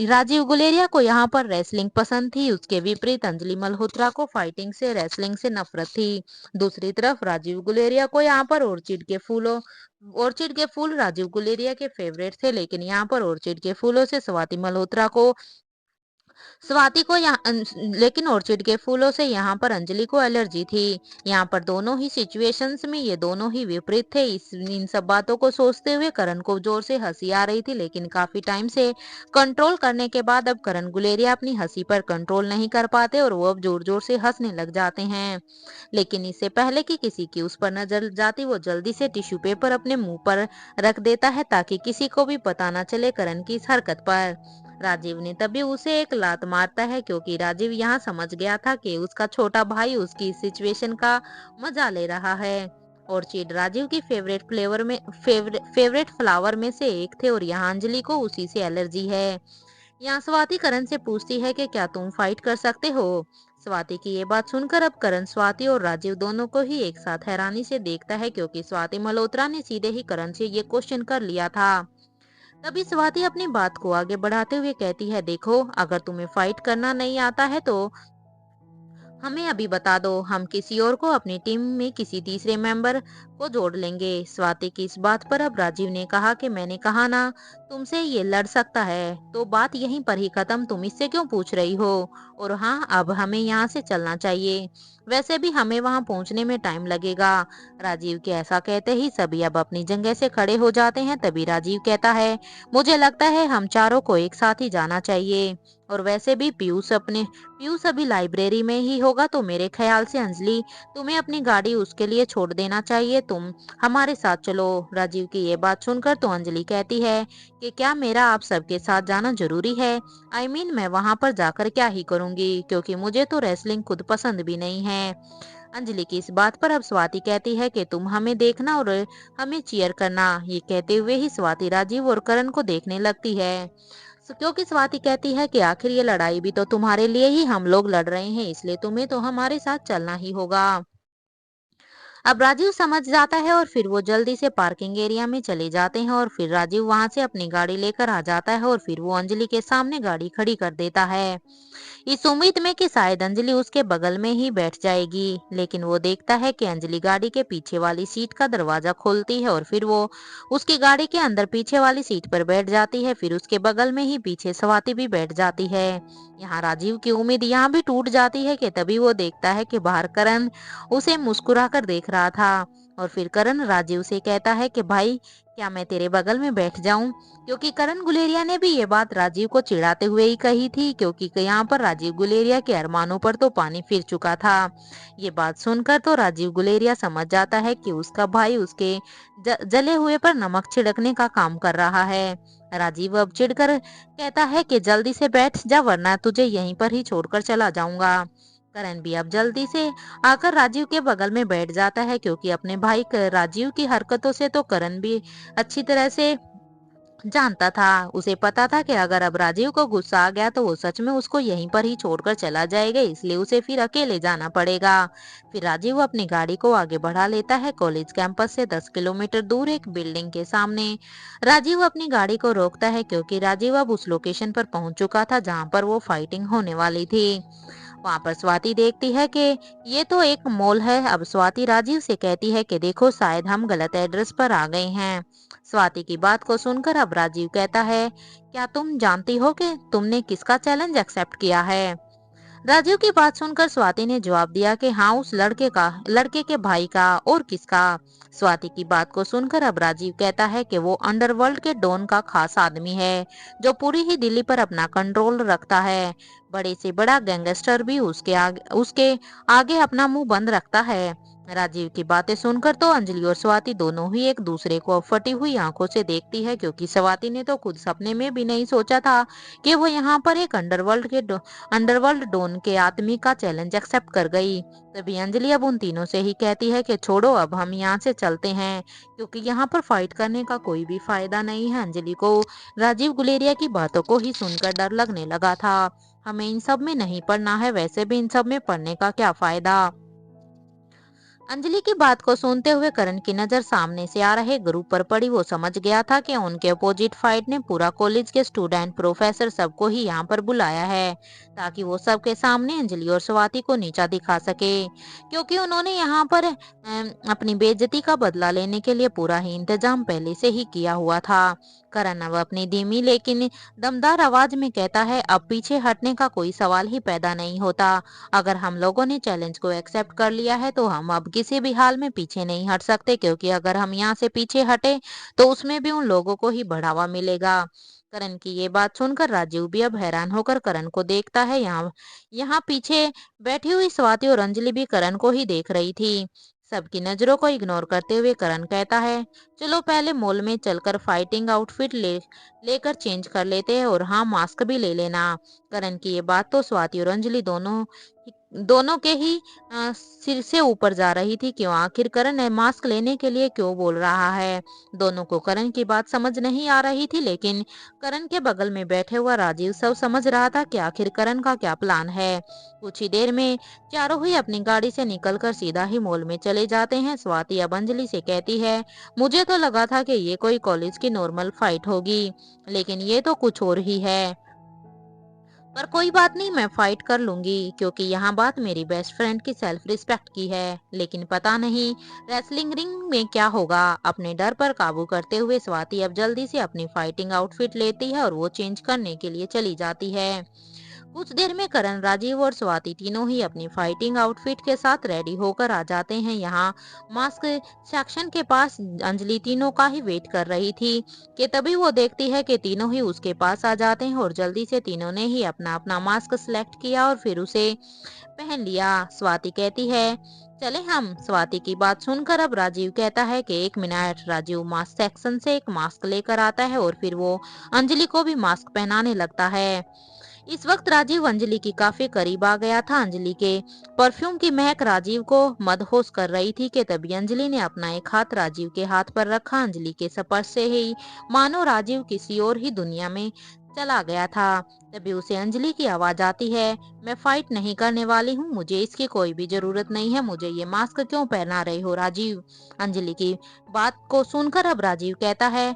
राजीव गुलेरिया को यहाँ पर रेसलिंग पसंद थी, उसके विपरीत अंजलि मल्होत्रा को फाइटिंग से रेसलिंग से नफरत थी। दूसरी तरफ राजीव गुलेरिया को यहाँ पर ऑर्चिड के फूल राजीव गुलेरिया के फेवरेट थे, लेकिन यहाँ पर ऑर्चिड के फूलों से स्वाति को लेकिन ऑर्चिड के फूलों से यहाँ पर अंजलि को एलर्जी थी। यहाँ पर दोनों ही सिचुएशंस में ये दोनों ही विपरीत थे। इन सब बातों को सोचते हुए करण को जोर से हंसी आ रही थी, लेकिन काफी टाइम से कंट्रोल करने के बाद अब करण गुलेरिया अपनी हंसी पर कंट्रोल नहीं कर पाते और वो अब जोर जोर से हंसने लग जाते हैं। लेकिन इससे पहले कि किसी की उस पर नजर जाती, वो जल्दी से टिश्यू पेपर अपने मुंह पर रख देता है ताकि किसी को भी पता न चले करण की इस हरकत पर। राजीव ने तभी उसे एक लात मारता है, क्योंकि राजीव यहाँ समझ गया था कि उसका छोटा भाई उसकी सिचुएशन का मजा ले रहा है। ऑर्चिड राजीव की फेवरेट फ्लावर में से एक थे और यहाँ अंजलि को उसी से एलर्जी है। यहाँ स्वाति करण से पूछती है कि क्या तुम फाइट कर सकते हो। स्वाति की ये बात सुनकर अब करण स्वाति और राजीव दोनों को ही एक साथ हैरानी से देखता है, क्योंकि स्वाति मल्होत्रा ने सीधे ही करण से ये क्वेश्चन कर लिया था। तभी स्वाति अपनी बात को आगे बढ़ाते हुए कहती है, देखो अगर तुम्हें फाइट करना नहीं आता है तो हमें अभी बता दो, हम किसी और को अपनी टीम में किसी तीसरे मेंबर को जोड़ लेंगे। स्वाति की इस बात पर अब राजीव ने कहा कि मैंने कहा ना, तुमसे ये लड़ सकता है, तो बात यहीं पर ही खत्म, तुम इससे क्यों पूछ रही हो। और हाँ, अब हमें यहाँ से चलना चाहिए, वैसे भी हमें वहाँ पहुँचने में टाइम लगेगा। राजीव के ऐसा कहते ही सभी अब अपनी जगह से खड़े हो जाते हैं। तभी राजीव कहता है, मुझे लगता है हम चारों को एक साथ ही जाना चाहिए। और वैसे भी पीयूष अभी लाइब्रेरी में ही होगा, तो मेरे ख्याल से अंजलि तुम्हें अपनी गाड़ी उसके लिए छोड़ देना चाहिए, तुम हमारे साथ चलो। राजीव की ये बात सुनकर तो अंजलि कहती है कि क्या मेरा आप सबके साथ जाना जरूरी है। मैं वहां पर जाकर क्या ही करूंगी, क्योंकि मुझे तो रेसलिंग खुद पसंद भी नहीं है। अंजलि की इस बात पर अब स्वाति कहती है कि तुम हमें देखना और हमें चीयर करना। ये कहते हुए ही स्वाति राजीव और करण को देखने लगती है। क्योंकि स्वाति कहती है कि आखिर ये लड़ाई भी तो तुम्हारे लिए ही हम लोग लड़ रहे हैं, इसलिए तुम्हें तो हमारे साथ चलना ही होगा। अब राजीव समझ जाता है और फिर वो जल्दी से पार्किंग एरिया में चले जाते हैं और फिर राजीव वहां से अपनी गाड़ी लेकर आ जाता है और फिर वो अंजलि के सामने गाड़ी खड़ी कर देता है, इस उम्मीद में कि शायद अंजलि उसके बगल में ही बैठ जाएगी। लेकिन वो देखता है कि अंजलि गाड़ी के पीछे वाली सीट का दरवाजा खोलती है और फिर वो उसकी गाड़ी के अंदर पीछे वाली सीट पर बैठ जाती है। फिर उसके बगल में ही पीछे स्वाति भी बैठ जाती है। यहाँ राजीव की उम्मीद यहाँ भी टूट जाती है कि तभी वो देखता है कि बाहर करण उसे मुस्कुरा कर देख रहा था। और फिर करण राजीव से कहता है कि भाई, क्या मैं तेरे बगल में बैठ जाऊं। क्योंकि करण गुलेरिया ने भी ये बात राजीव को चिढ़ाते हुए ही कही थी, क्योंकि यहाँ पर राजीव गुलेरिया के अरमानों पर तो पानी फिर चुका था। ये बात सुनकर तो राजीव गुलेरिया समझ जाता है कि उसका भाई उसके जले हुए पर नमक छिड़कने का काम कर रहा है। राजीव अब चिढ़कर कहता है कि जल्दी से बैठ जा, वरना तुझे यहीं पर ही छोड़कर चला जाऊंगा। करण भी अब जल्दी से आकर राजीव के बगल में बैठ जाता है, क्योंकि अपने भाई राजीव की हरकतों से तो करण भी अच्छी तरह से जानता था। उसे पता था कि अगर अब राजीव को गुस्सा आ गया तो वो सच में उसको यहीं पर ही छोड़कर चला जाएगा, इसलिए उसे फिर अकेले जाना पड़ेगा। फिर राजीव अपनी गाड़ी को आगे बढ़ा लेता है कॉलेज कैंपस से 10 किलोमीटर दूर एक बिल्डिंग के सामने। राजीव अपनी गाड़ी को रोकता है क्योंकि राजीव अब उस लोकेशन पर पहुंच चुका था जहां पर वो फाइटिंग होने वाली थी। वहां पर स्वाति देखती है कि ये तो एक मॉल है। अब स्वाति राजीव से कहती है कि देखो शायद हम गलत एड्रेस पर आ गए हैं। स्वाति की बात को सुनकर अब राजीव कहता है, क्या तुम जानती हो कि तुमने किसका चैलेंज एक्सेप्ट किया है? राजीव की बात सुनकर स्वाति ने जवाब दिया कि हाँ, उस लड़के के भाई का, और किसका? स्वाति की बात को सुनकर अब राजीव कहता है कि वो अंडरवर्ल्ड के डॉन का खास आदमी है जो पूरी ही दिल्ली पर अपना कंट्रोल रखता है। बड़े से बड़ा गैंगस्टर भी उसके आगे अपना मुंह बंद रखता है। राजीव की बातें सुनकर तो अंजलि और स्वाति दोनों ही एक दूसरे को फटी हुई आंखों से देखती है, क्योंकि स्वाति ने तो खुद सपने में भी नहीं सोचा था कि वो यहाँ पर एक अंडरवर्ल्ड डॉन के आदमी का चैलेंज एक्सेप्ट कर गई। तभी अंजलि अब उन तीनों से ही कहती है कि छोड़ो, अब हम यहाँ से चलते हैं क्योंकि यहाँ पर फाइट करने का कोई भी फायदा नहीं है। अंजलि को राजीव गुलेरिया की बातों को ही सुनकर डर लगने लगा था। हमें इन सब में नहीं पढ़ना है, वैसे भी इन सब में पढ़ने का क्या फायदा। अंजलि की बात को सुनते हुए करण की नजर सामने से आ रहे ग्रुप पर पड़ी। वो समझ गया था कि उनके अपोजिट फाइट ने पूरा कॉलेज के स्टूडेंट, प्रोफेसर सबको ही यहाँ पर बुलाया है ताकि वो सबके सामने अंजलि और स्वाति को नीचा दिखा सके, क्योंकि उन्होंने यहाँ पर अपनी बेइज्जती का बदला लेने के लिए पूरा ही इंतजाम पहले से ही किया हुआ था। करण अब अपनी धीमी लेकिन दमदार आवाज में कहता है, अब पीछे हटने का कोई सवाल ही पैदा नहीं होता। अगर हम लोगों ने चैलेंज को एक्सेप्ट कर लिया है तो हम अब किसी भी हाल में पीछे नहीं हट सकते, क्योंकि अगर हम यहाँ से पीछे हटे तो उसमें भी उन लोगों को ही बढ़ावा मिलेगा। करण की ये बात सुनकर राजीव भी अब हैरान होकर करण को देखता है। यहाँ यहाँ पीछे बैठी हुई स्वाति और अंजलि भी करण को ही देख रही थी। सबकी नजरों को इग्नोर करते हुए करण कहता है, चलो पहले मॉल में चलकर फाइटिंग आउटफिट लेकर चेंज कर लेते हैं, और हाँ, मास्क भी ले लेना। करण की ये बात तो स्वाति और अंजलि दोनों के ही सिर से ऊपर जा रही थी। क्यों आखिर करण मास्क लेने के लिए क्यों बोल रहा है? दोनों को करण की बात समझ नहीं आ रही थी, लेकिन करण के बगल में बैठे हुआ राजीव सब समझ रहा था कि आखिर करण का क्या प्लान है। कुछ ही देर में चारों ही अपनी गाड़ी से निकलकर सीधा ही मॉल में चले जाते हैं। स्वाति अब अंजलि से कहती है, मुझे तो लगा था कि ये कोई कॉलेज की नॉर्मल फाइट होगी, लेकिन ये तो कुछ और ही है। पर कोई बात नहीं, मैं फाइट कर लूंगी, क्योंकि यहाँ बात मेरी बेस्ट फ्रेंड की सेल्फ रिस्पेक्ट की है। लेकिन पता नहीं रेसलिंग रिंग में क्या होगा। अपने डर पर काबू करते हुए स्वाति अब जल्दी से अपनी फाइटिंग आउटफिट लेती है और वो चेंज करने के लिए चली जाती है। कुछ देर में करण, राजीव और स्वाति तीनों ही अपनी फाइटिंग आउटफिट के साथ रेडी होकर आ जाते हैं। यहाँ मास्क सेक्शन के पास अंजलि तीनों का ही वेट कर रही थी कि तभी वो देखती है कि तीनों ही उसके पास आ जाते हैं और जल्दी से तीनों ने ही अपना अपना मास्क सिलेक्ट किया और फिर उसे पहन लिया। स्वाति कहती है, चले हम। स्वाति की बात सुनकर अब राजीव कहता है कि एक मिनट। राजीव मास्क सेक्शन से एक मास्क लेकर आता है और फिर वो अंजलि को भी मास्क पहनाने लगता है। इस वक्त राजीव अंजलि की काफी करीब आ गया था। अंजलि के परफ्यूम की महक राजीव को मदहोश कर रही थी कि तभी अंजलि ने अपना एक हाथ राजीव के हाथ पर रखा। अंजलि के स्पर्श से ही मानो राजीव किसी और ही दुनिया में चला गया था। तभी उसे अंजलि की आवाज आती है, मैं फाइट नहीं करने वाली हूँ, मुझे इसकी कोई भी जरूरत नहीं है, मुझे ये मास्क क्यों पहना रहे हो राजीव? अंजलि की बात को सुनकर अब राजीव कहता है,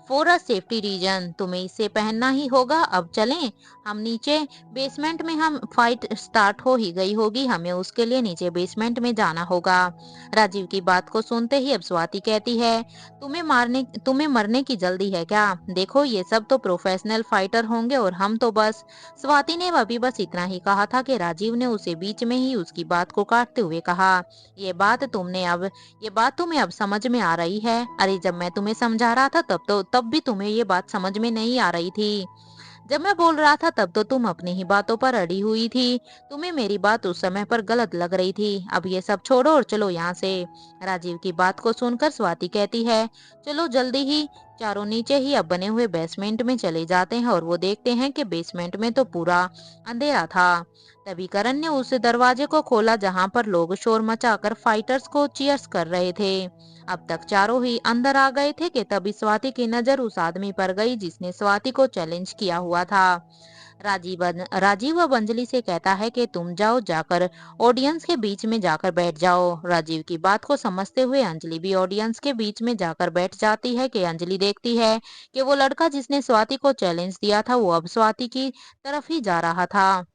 फॉर अ सेफ्टी रीजन तुम्हें इसे पहनना ही होगा। अब चलें हम नीचे, बेसमेंट में हम फाइट स्टार्ट हो ही गई होगी, हमें उसके लिए नीचे बेसमेंट में जाना होगा। राजीव की बात को सुनते ही अब स्वाति कहती है, तुम्हें मरने की जल्दी है क्या? देखो ये सब तो प्रोफेशनल फाइटर होंगे और हम तो बस। स्वाति ने अभी बस इतना ही कहा था कि राजीव ने उसे बीच में ही उसकी बात को काटते हुए कहा, ये बात तुम्हें अब समझ में आ रही है? अरे जब मैं तुम्हें समझा रहा था तब भी तुम्हें ये बात समझ में नहीं आ रही थी। जब मैं बोल रहा था तब तो तुम अपनी ही बातों पर अड़ी हुई थी। तुम्हें मेरी बात उस समय पर गलत लग रही थी। अब ये सब छोड़ो और चलो यहाँ से। राजीव की बात को सुनकर स्वाति कहती है, चलो जल्दी ही। चारों नीचे ही अब बने हुए बेसमेंट में चले जाते हैं और वो देखते हैं कि बेसमेंट में तो पूरा अंधेरा था। तभी करण ने उस दरवाजे को खोला जहां पर लोग शोर मचाकर फाइटर्स को चीयर्स कर रहे थे। अब तक चारों ही अंदर आ गए थे कि तभी स्वाति की नजर उस आदमी पर गई जिसने स्वाति को चैलेंज किया हुआ था। राजीव अब अंजलि से कहता है कि तुम जाओ, जाकर ऑडियंस के बीच में जाकर बैठ जाओ। राजीव की बात को समझते हुए अंजलि भी ऑडियंस के बीच में जाकर बैठ जाती है कि अंजलि देखती है कि वो लड़का जिसने स्वाति को चैलेंज दिया था वो अब स्वाति की तरफ ही जा रहा था।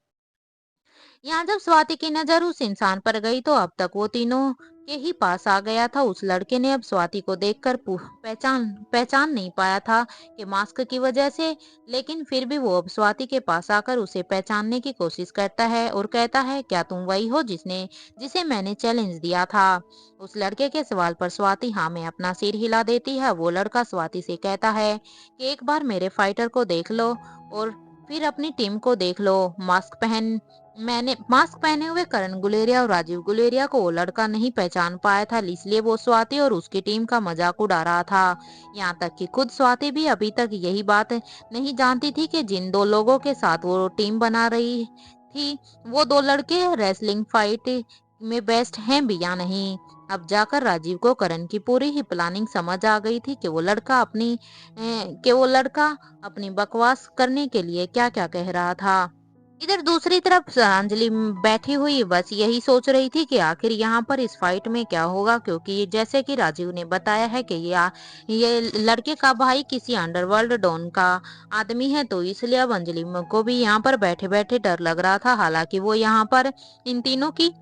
यहाँ जब स्वाति की नजर उस इंसान पर गई तो अब तक वो तीनों के ही पास आ गया था। उस लड़के ने अब स्वाति को देखकर पहचान पहचान नहीं पाया था कि मास्क की वजह से, लेकिन फिर भी वो अब स्वाति के पास आकर उसे पहचानने की कोशिश करता है और कहता है, क्या तुम वही हो जिसे मैंने चैलेंज दिया था? उस लड़के के सवाल पर स्वाति हाँ में अपना सिर हिला देती है। वो लड़का स्वाति से कहता है कि एक बार मेरे फाइटर को देख लो और फिर अपनी टीम को देख लो। मास्क पहने हुए करण गुलेरिया और राजीव गुलेरिया को वो लड़का नहीं पहचान पाया था, इसलिए वो स्वाति और उसकी टीम का मजाक उड़ा रहा था। यहाँ तक कि खुद स्वाति भी अभी तक यही बात नहीं जानती थी कि जिन दो लोगों के साथ वो टीम बना रही थी वो दो लड़के रेसलिंग फाइट में बेस्ट हैं भी या नहीं। अब जाकर राजीव को करण की पूरी ही प्लानिंग समझ आ गई थी कि वो लड़का अपनी बकवास करने के लिए क्या क्या कह रहा था। इधर दूसरी तरफ अंजलि बैठी हुई बस यही सोच रही थी कि आखिर यहाँ पर इस फाइट में क्या होगा, क्योंकि जैसे कि राजीव ने बताया है कि ये लड़के का भाई किसी अंडरवर्ल्ड डॉन का आदमी है, तो इसलिए अब अंजलि को भी यहाँ पर बैठे बैठे डर लग रहा था। हालांकि वो यहाँ पर इन तीनों की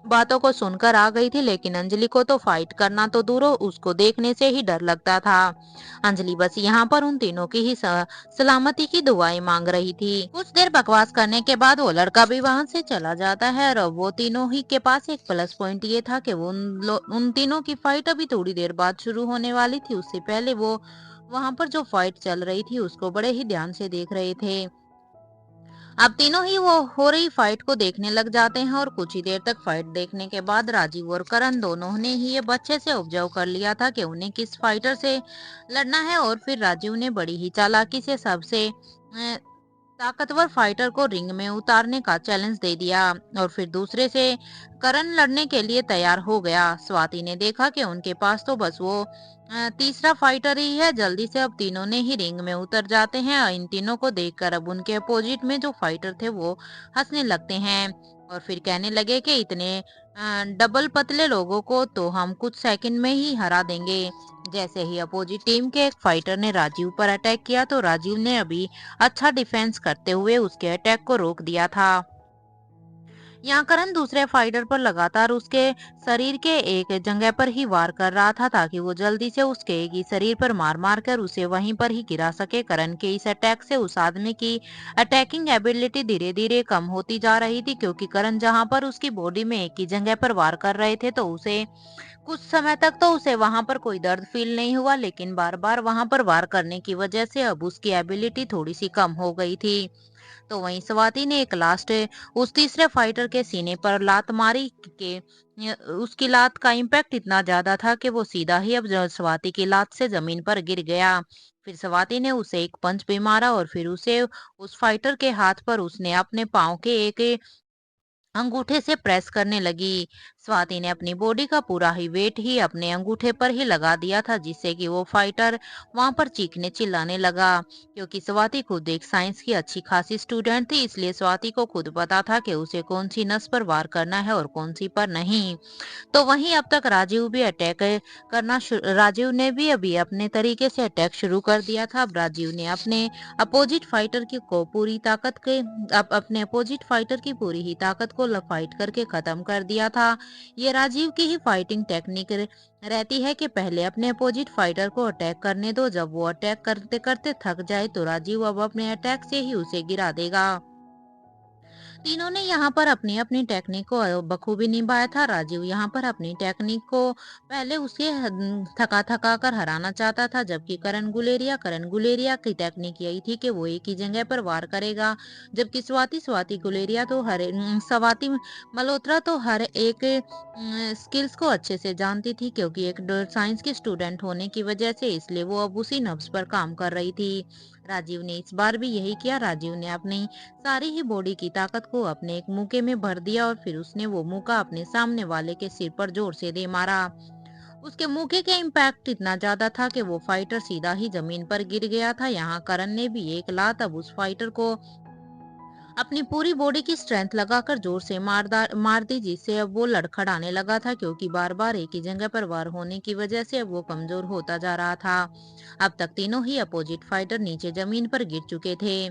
बातों को सुनकर आ गई थी, लेकिन अंजलि को तो फाइट करना तो दूर हो, उसको देखने से ही डर लगता था। अंजलि बस यहाँ पर उन तीनों की ही सलामती की दुआएं मांग रही थी। कुछ देर बकवास करने के बाद वो लड़का भी वहां से चला जाता है और अब वो तीनों ही के पास एक प्लस पॉइंट ये था कि वो उन तीनों की फाइट अभी थोड़ी देर बाद शुरू होने वाली थी। उससे पहले वो वहां पर जो फाइट चल रही थी उसको बड़े ही ध्यान से देख रहे थे। अब तीनों ही वो हो रही फाइट को देखने लग जाते हैं और कुछ ही देर तक फाइट देखने के बाद राजीव और करण दोनों ने ही ये बच्चे से ऑब्जर्व कर लिया था कि उन्हें किस फाइटर से लड़ना है, और फिर राजीव ने बड़ी ही चालाकी से सबसे ताकतवर फाइटर को रिंग में उतारने का चैलेंज दे दिया और फिर दूसरे से करण लड़ने के लिए तैयार हो गया। स्वाति ने देखा कि उनके पास तो बस वो तीसरा फाइटर ही है। जल्दी से अब तीनों ने ही रिंग में उतर जाते हैं और इन तीनों को देखकर अब उनके अपोजिट में जो फाइटर थे वो हंसने लगते हैं और फिर कहने लगे कि इतने डबल पतले लोगों को तो हम कुछ सेकंड में ही हरा देंगे। जैसे ही अपोजिट टीम के एक फाइटर ने राजीव पर अटैक किया तो राजीव ने अभी अच्छा डिफेंस करते हुए उसके अटैक को रोक दिया था। यहाँ करण दूसरे फाइटर पर लगातार उसके शरीर के एक जगह पर ही वार कर रहा था ताकि वो जल्दी से उसके एक ही शरीर पर मार मार कर उसे वहीं पर ही गिरा सके। करण के इस अटैक से उस आदमी की अटैकिंग एबिलिटी धीरे धीरे कम होती जा रही थी, क्योंकि करण जहां पर उसकी बॉडी में एक ही जगह पर वार कर रहे थे तो उसे कुछ समय तक तो उसे वहां पर कोई दर्द फील नहीं हुआ, लेकिन बार बार वहां पर वार करने की वजह से अब उसकी एबिलिटी थोड़ी सी कम हो गई थी। तो वहीं स्वाति ने एक लास्ट उस तीसरे फाइटर के सीने पर लात मारी कि उसकी लात का इम्पैक्ट इतना ज्यादा था कि वो सीधा ही अब स्वाति की लात से जमीन पर गिर गया। फिर स्वाति ने उसे एक पंच भी मारा और फिर उसे उस फाइटर के हाथ पर उसने अपने पाँव के एक अंगूठे से प्रेस करने लगी। स्वाति ने अपनी बॉडी का पूरा ही वेट ही अपने अंगूठे पर ही लगा दिया था, जिससे कि वो फाइटर वहां पर चीखने चिल्लाने लगा। क्योंकि स्वाति खुद एक साइंस की अच्छी खासी स्टूडेंट थी, इसलिए स्वाति को खुद पता था कि उसे कौन सी नस पर वार करना है और कौन सी पर नहीं। तो वहीं अब तक राजीव ने भी अभी अपने तरीके से अटैक शुरू कर दिया था। अब राजीव ने अपोजिट फाइटर की को पूरी ताकत के अपने अपोजिट फाइटर की पूरी ही ताकत को फाइट करके खत्म कर दिया था। ये राजीव की ही फाइटिंग टेक्निक रहती है कि पहले अपने अपोजिट फाइटर को अटैक करने दो, जब वो अटैक करते करते थक जाए तो राजीव अब अपने अटैक से ही उसे गिरा देगा। तीनों ने यहाँ पर अपनी अपनी टेक्निक को बखूबी निभाया था। राजीव यहाँ पर अपनी टेक्निक को पहले उसे थका थका कर हराना चाहता था, जबकि करण गुलेरिया की टेक्निक यही थी कि वो एक ही जगह पर वार करेगा, जबकि स्वाति गुलेरिया तो स्वाति मल्होत्रा तो हर एक स्किल्स को अच्छे से जानती थी, क्योंकि एक साइंस की स्टूडेंट होने की वजह से, इसलिए वो अब उसी नब्ज पर काम कर रही थी। राजीव ने इस बार भी यही किया। राजीव ने अपनी सारी ही बॉडी की ताकत को अपने एक मुक्के में भर दिया और फिर उसने वो मुक्का अपने सामने वाले के सिर पर जोर से दे मारा। उसके मुक्के का इम्पैक्ट इतना ज्यादा था कि वो फाइटर सीधा ही जमीन पर गिर गया था। यहाँ करण ने भी एक लात अब उस फाइटर को अपनी पूरी बॉडी की स्ट्रेंथ लगाकर जोर से मार दी, जिससे अब वो लड़खड़ाने लगा था, क्योंकि बार बार एक ही जगह पर वार होने की वजह से अब वो कमजोर होता जा रहा था। अब तक तीनों ही अपोजिट फाइटर नीचे जमीन पर गिर चुके थे।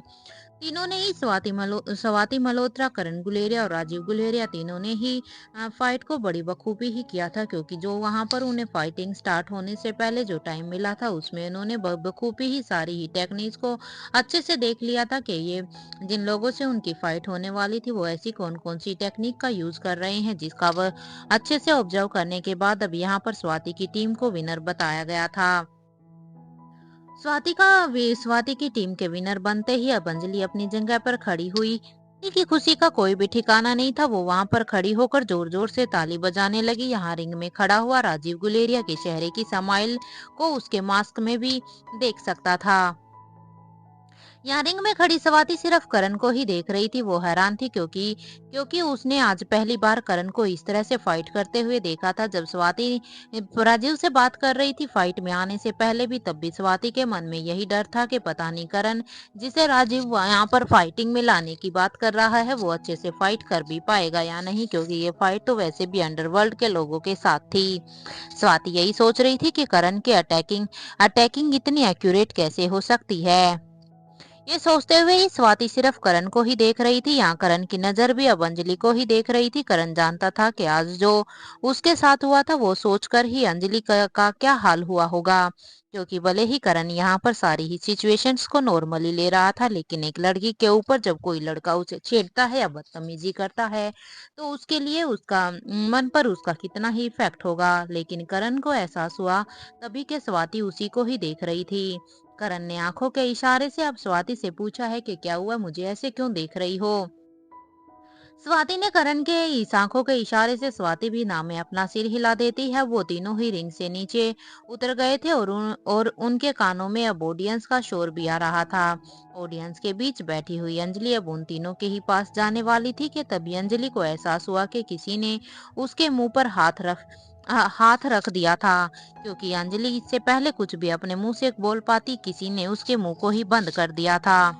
तीनों ने ही स्वाति मल्होत्रा, करण गुलेरिया और राजीव गुलेरिया तीनों ने ही फाइट को बड़ी बखूबी ही किया था, क्योंकि जो वहां पर उन्हें फाइटिंग स्टार्ट होने से पहले जो टाइम मिला था उसमें उन्होंने बखूबी ही सारी ही टेक्निक्स को अच्छे से देख लिया था कि ये जिन लोगों से उनकी फाइट होने वाली थी वो ऐसी कौन कौन सी टेक्निक का यूज कर रहे हैं, जिसका वह अच्छे से ऑब्जर्व करने के बाद अब यहाँ पर स्वाति की टीम को विनर बताया गया था। स्वाति की टीम के विनर बनते ही अब अंजलि अपनी जगह पर खड़ी हुई। अंजलि की खुशी का कोई भी ठिकाना नहीं था। वो वहां पर खड़ी होकर जोर जोर से ताली बजाने लगी। यहाँ रिंग में खड़ा हुआ राजीव गुलेरिया के चेहरे की स्माइल को उसके मास्क में भी देख सकता था। यहाँ रिंग में खड़ी स्वाति सिर्फ करण को ही देख रही थी। वो हैरान थी क्योंकि क्योंकि उसने आज पहली बार करण को इस तरह से फाइट करते हुए देखा था। जब स्वाति राजीव से बात कर रही थी फाइट में आने से पहले भी, तब भी स्वाति के मन में यही डर था कि पता नहीं करण जिसे राजीव यहाँ पर फाइटिंग में लाने की बात कर रहा है वो अच्छे से फाइट कर भी पाएगा या नहीं, क्योंकि ये फाइट तो वैसे भी अंडरवर्ल्ड के लोगों के साथ थी। स्वाति यही सोच रही थी कि करण के अटैकिंग इतनी एक्यूरेट कैसे हो सकती है। ये सोचते हुए ही स्वाति सिर्फ करण को ही देख रही थी। यहाँ करण की नजर भी अब अंजलि को ही देख रही थी। करण जानता था कि आज जो उसके साथ हुआ था वो सोचकर ही अंजलि का क्या हाल हुआ होगा, क्योंकि भले ही करण यहाँ पर सारी ही सिचुएशंस को नॉर्मली ले रहा था, लेकिन एक लड़की के ऊपर जब कोई लड़का उसे छेड़ता है या बदतमीजी करता है तो उसके लिए उसका मन पर उसका कितना ही इफेक्ट होगा। लेकिन करण को एहसास हुआ तभी के स्वाति उसी को ही देख रही थी। करण ने आंखों के इशारे से अब स्वाति से पूछा है कि क्या हुआ, मुझे ऐसे क्यों देख रही हो। स्वाति ने करण के इस आंखों के इशारे से स्वाति भी ना में अपना सिर हिला देती है। वो तीनों ही रिंग से नीचे उतर गए थे और उनके कानों में अब ऑडियंस का शोर भी आ रहा था। ऑडियंस के बीच बैठी हुई अंजलि अब उन तीनों के ही पास जाने वाली थी कि तभी अंजलि को एहसास हुआ कि किसी ने उसके मुंह पर हाथ रख दिया था, क्योंकि अंजलि इससे पहले कुछ भी अपने मुंह से बोल पाती, किसी ने उसके मुंह को ही बंद कर दिया था।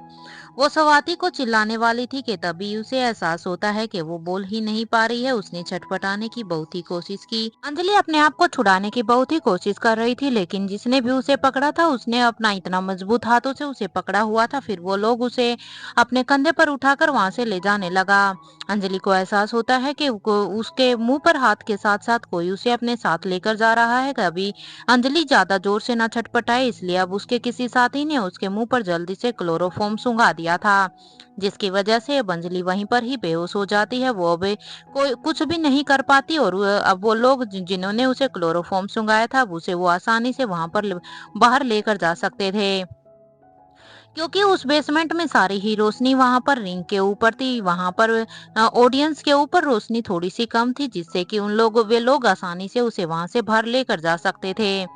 वो स्वाति को चिल्लाने वाली थी कि तभी उसे एहसास होता है कि वो बोल ही नहीं पा रही है। उसने छटपटाने की बहुत ही कोशिश की। अंजलि अपने आप को छुड़ाने की बहुत ही कोशिश कर रही थी, लेकिन जिसने भी उसे पकड़ा था उसने अपना इतना मजबूत हाथों से उसे पकड़ा हुआ था। फिर वो लोग उसे अपने कंधे पर उठाकर वहां से ले जाने लगा। अंजलि को एहसास होता है कि उसके मुंह पर हाथ के साथ साथ कोई उसे अपने साथ लेकर जा रहा है। कभी अंजलि ज्यादा जोर से न छटपटाए, इसलिए अब उसके किसी साथी ने उसके मुंह पर जल्दी से क्लोरोफॉर्म सूंघा दिया था, जिसकी वजह से अब अंजलि वहीं पर ही बेहोश हो जाती है। वो अब कोई कुछ भी नहीं कर पाती और अब वो लोग जिन्होंने उसे क्लोरोफॉर्म सूंघाया था उसे वो आसानी से वहां पर बाहर लेकर जा सकते थे, क्योंकि उस बेसमेंट में सारी ही रोशनी वहां पर रिंग के ऊपर थी। वहां पर ऑडियंस के ऊपर रोशनी थोड़ी सी कम थी, जिससे कि वे लोग आसानी से उसे वहां से बाहर लेकर जा सकते थे।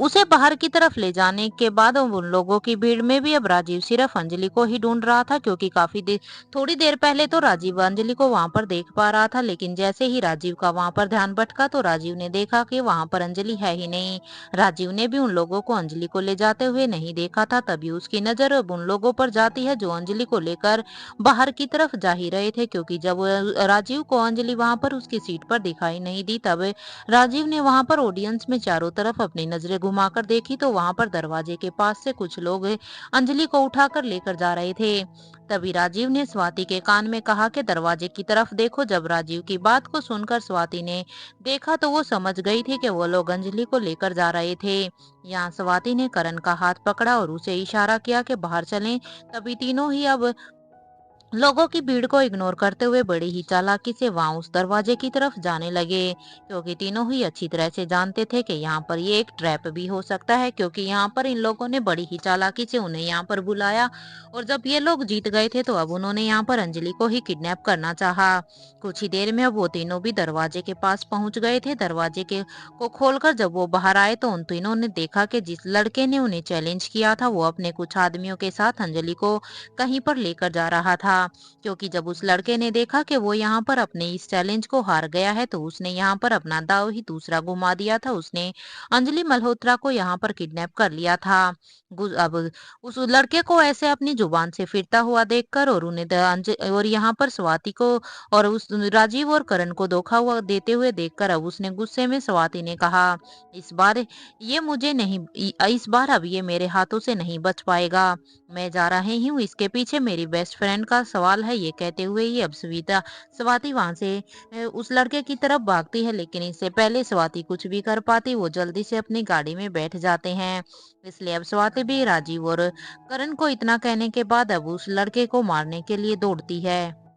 उसे बाहर की तरफ ले जाने के बाद उन लोगों की भीड़ में भी अब राजीव सिर्फ अंजलि को ही ढूंढ रहा था, क्योंकि थोड़ी देर पहले तो राजीव अंजलि को वहां पर देख पा रहा था, लेकिन जैसे ही राजीव का वहां पर ध्यान भटका तो राजीव ने देखा कि वहां पर अंजलि है ही नहीं। राजीव ने भी उन लोगों को अंजलि को ले जाते हुए नहीं देखा था। तभी उसकी नजर अब उन लोगों पर जाती है जो अंजलि को लेकर बाहर की तरफ जा ही रहे थे, क्योंकि जब राजीव को अंजलि वहां पर उसकी सीट पर दिखाई नहीं दी तब राजीव ने वहां पर ऑडियंस में चारों तरफ अपनी नजरें घुमाकर देखी तो वहां पर दरवाजे के पास से कुछ लोग अंजलि को उठाकर लेकर जा रहे थे। तभी राजीव ने स्वाति के कान में कहा कि दरवाजे की तरफ देखो। जब राजीव की बात को सुनकर स्वाति ने देखा तो वो समझ गई थी कि वो लोग अंजलि को लेकर जा रहे थे। यहाँ स्वाति ने करण का हाथ पकड़ा और उसे इशारा किया कि बाहर चलें। तभी तीनों ही अब लोगों की भीड़ को इग्नोर करते हुए बड़ी ही चालाकी से वहां उस दरवाजे की तरफ जाने लगे, क्योंकि तीनों ही अच्छी तरह से जानते थे कि यहाँ पर ये एक ट्रैप भी हो सकता है, क्योंकि यहाँ पर इन लोगों ने बड़ी ही चालाकी से उन्हें यहाँ पर बुलाया। और जब ये लोग जीत गए थे तो अब उन्होंने यहाँ पर अंजलि को ही किडनैप करना चाहा। कुछ ही देर में अब वो तीनों भी दरवाजे के पास पहुंच गए थे। दरवाजे के को खोलकर जब वो बाहर आए तो उन तीनों ने देखा कि जिस लड़के ने उन्हें चैलेंज किया था वो अपने कुछ आदमियों के साथ अंजलि को कहीं पर लेकर जा रहा था। क्योंकि जब उस लड़के ने देखा कि वो यहाँ पर अपने इस चैलेंज को हार गया है तो उसने यहाँ पर अपना दांव ही दूसरा घुमा दिया था। उसने अंजलि मल्होत्रा को यहाँ पर किडनैप कर लिया था। अब उस लड़के को ऐसे अपनी जुबान से फिरता हुआ देखकर और उन्हें और यहाँ पर स्वाति को और उस राजीव और करण को धोखा हुआ देते हुए देखकर अब उसने गुस्से में स्वाति ने कहा, इस बार ये मुझे नहीं इस बार अब ये मेरे हाथों से नहीं बच पाएगा। मैं जा रही हूँ, इसके पीछे मेरी बेस्ट फ्रेंड का सवाल है। ये कहते हुए ही अब स्वाति वहां से उस लड़के की तरफ भागती है, लेकिन इससे पहले स्वाति कुछ भी कर पाती वो जल्दी से अपनी गाड़ी में बैठ जाते हैं। इसलिए अब स्वाति भी राजीव और करण को इतना कहने के बाद अब उस लड़के को मारने के लिए दौड़ती है।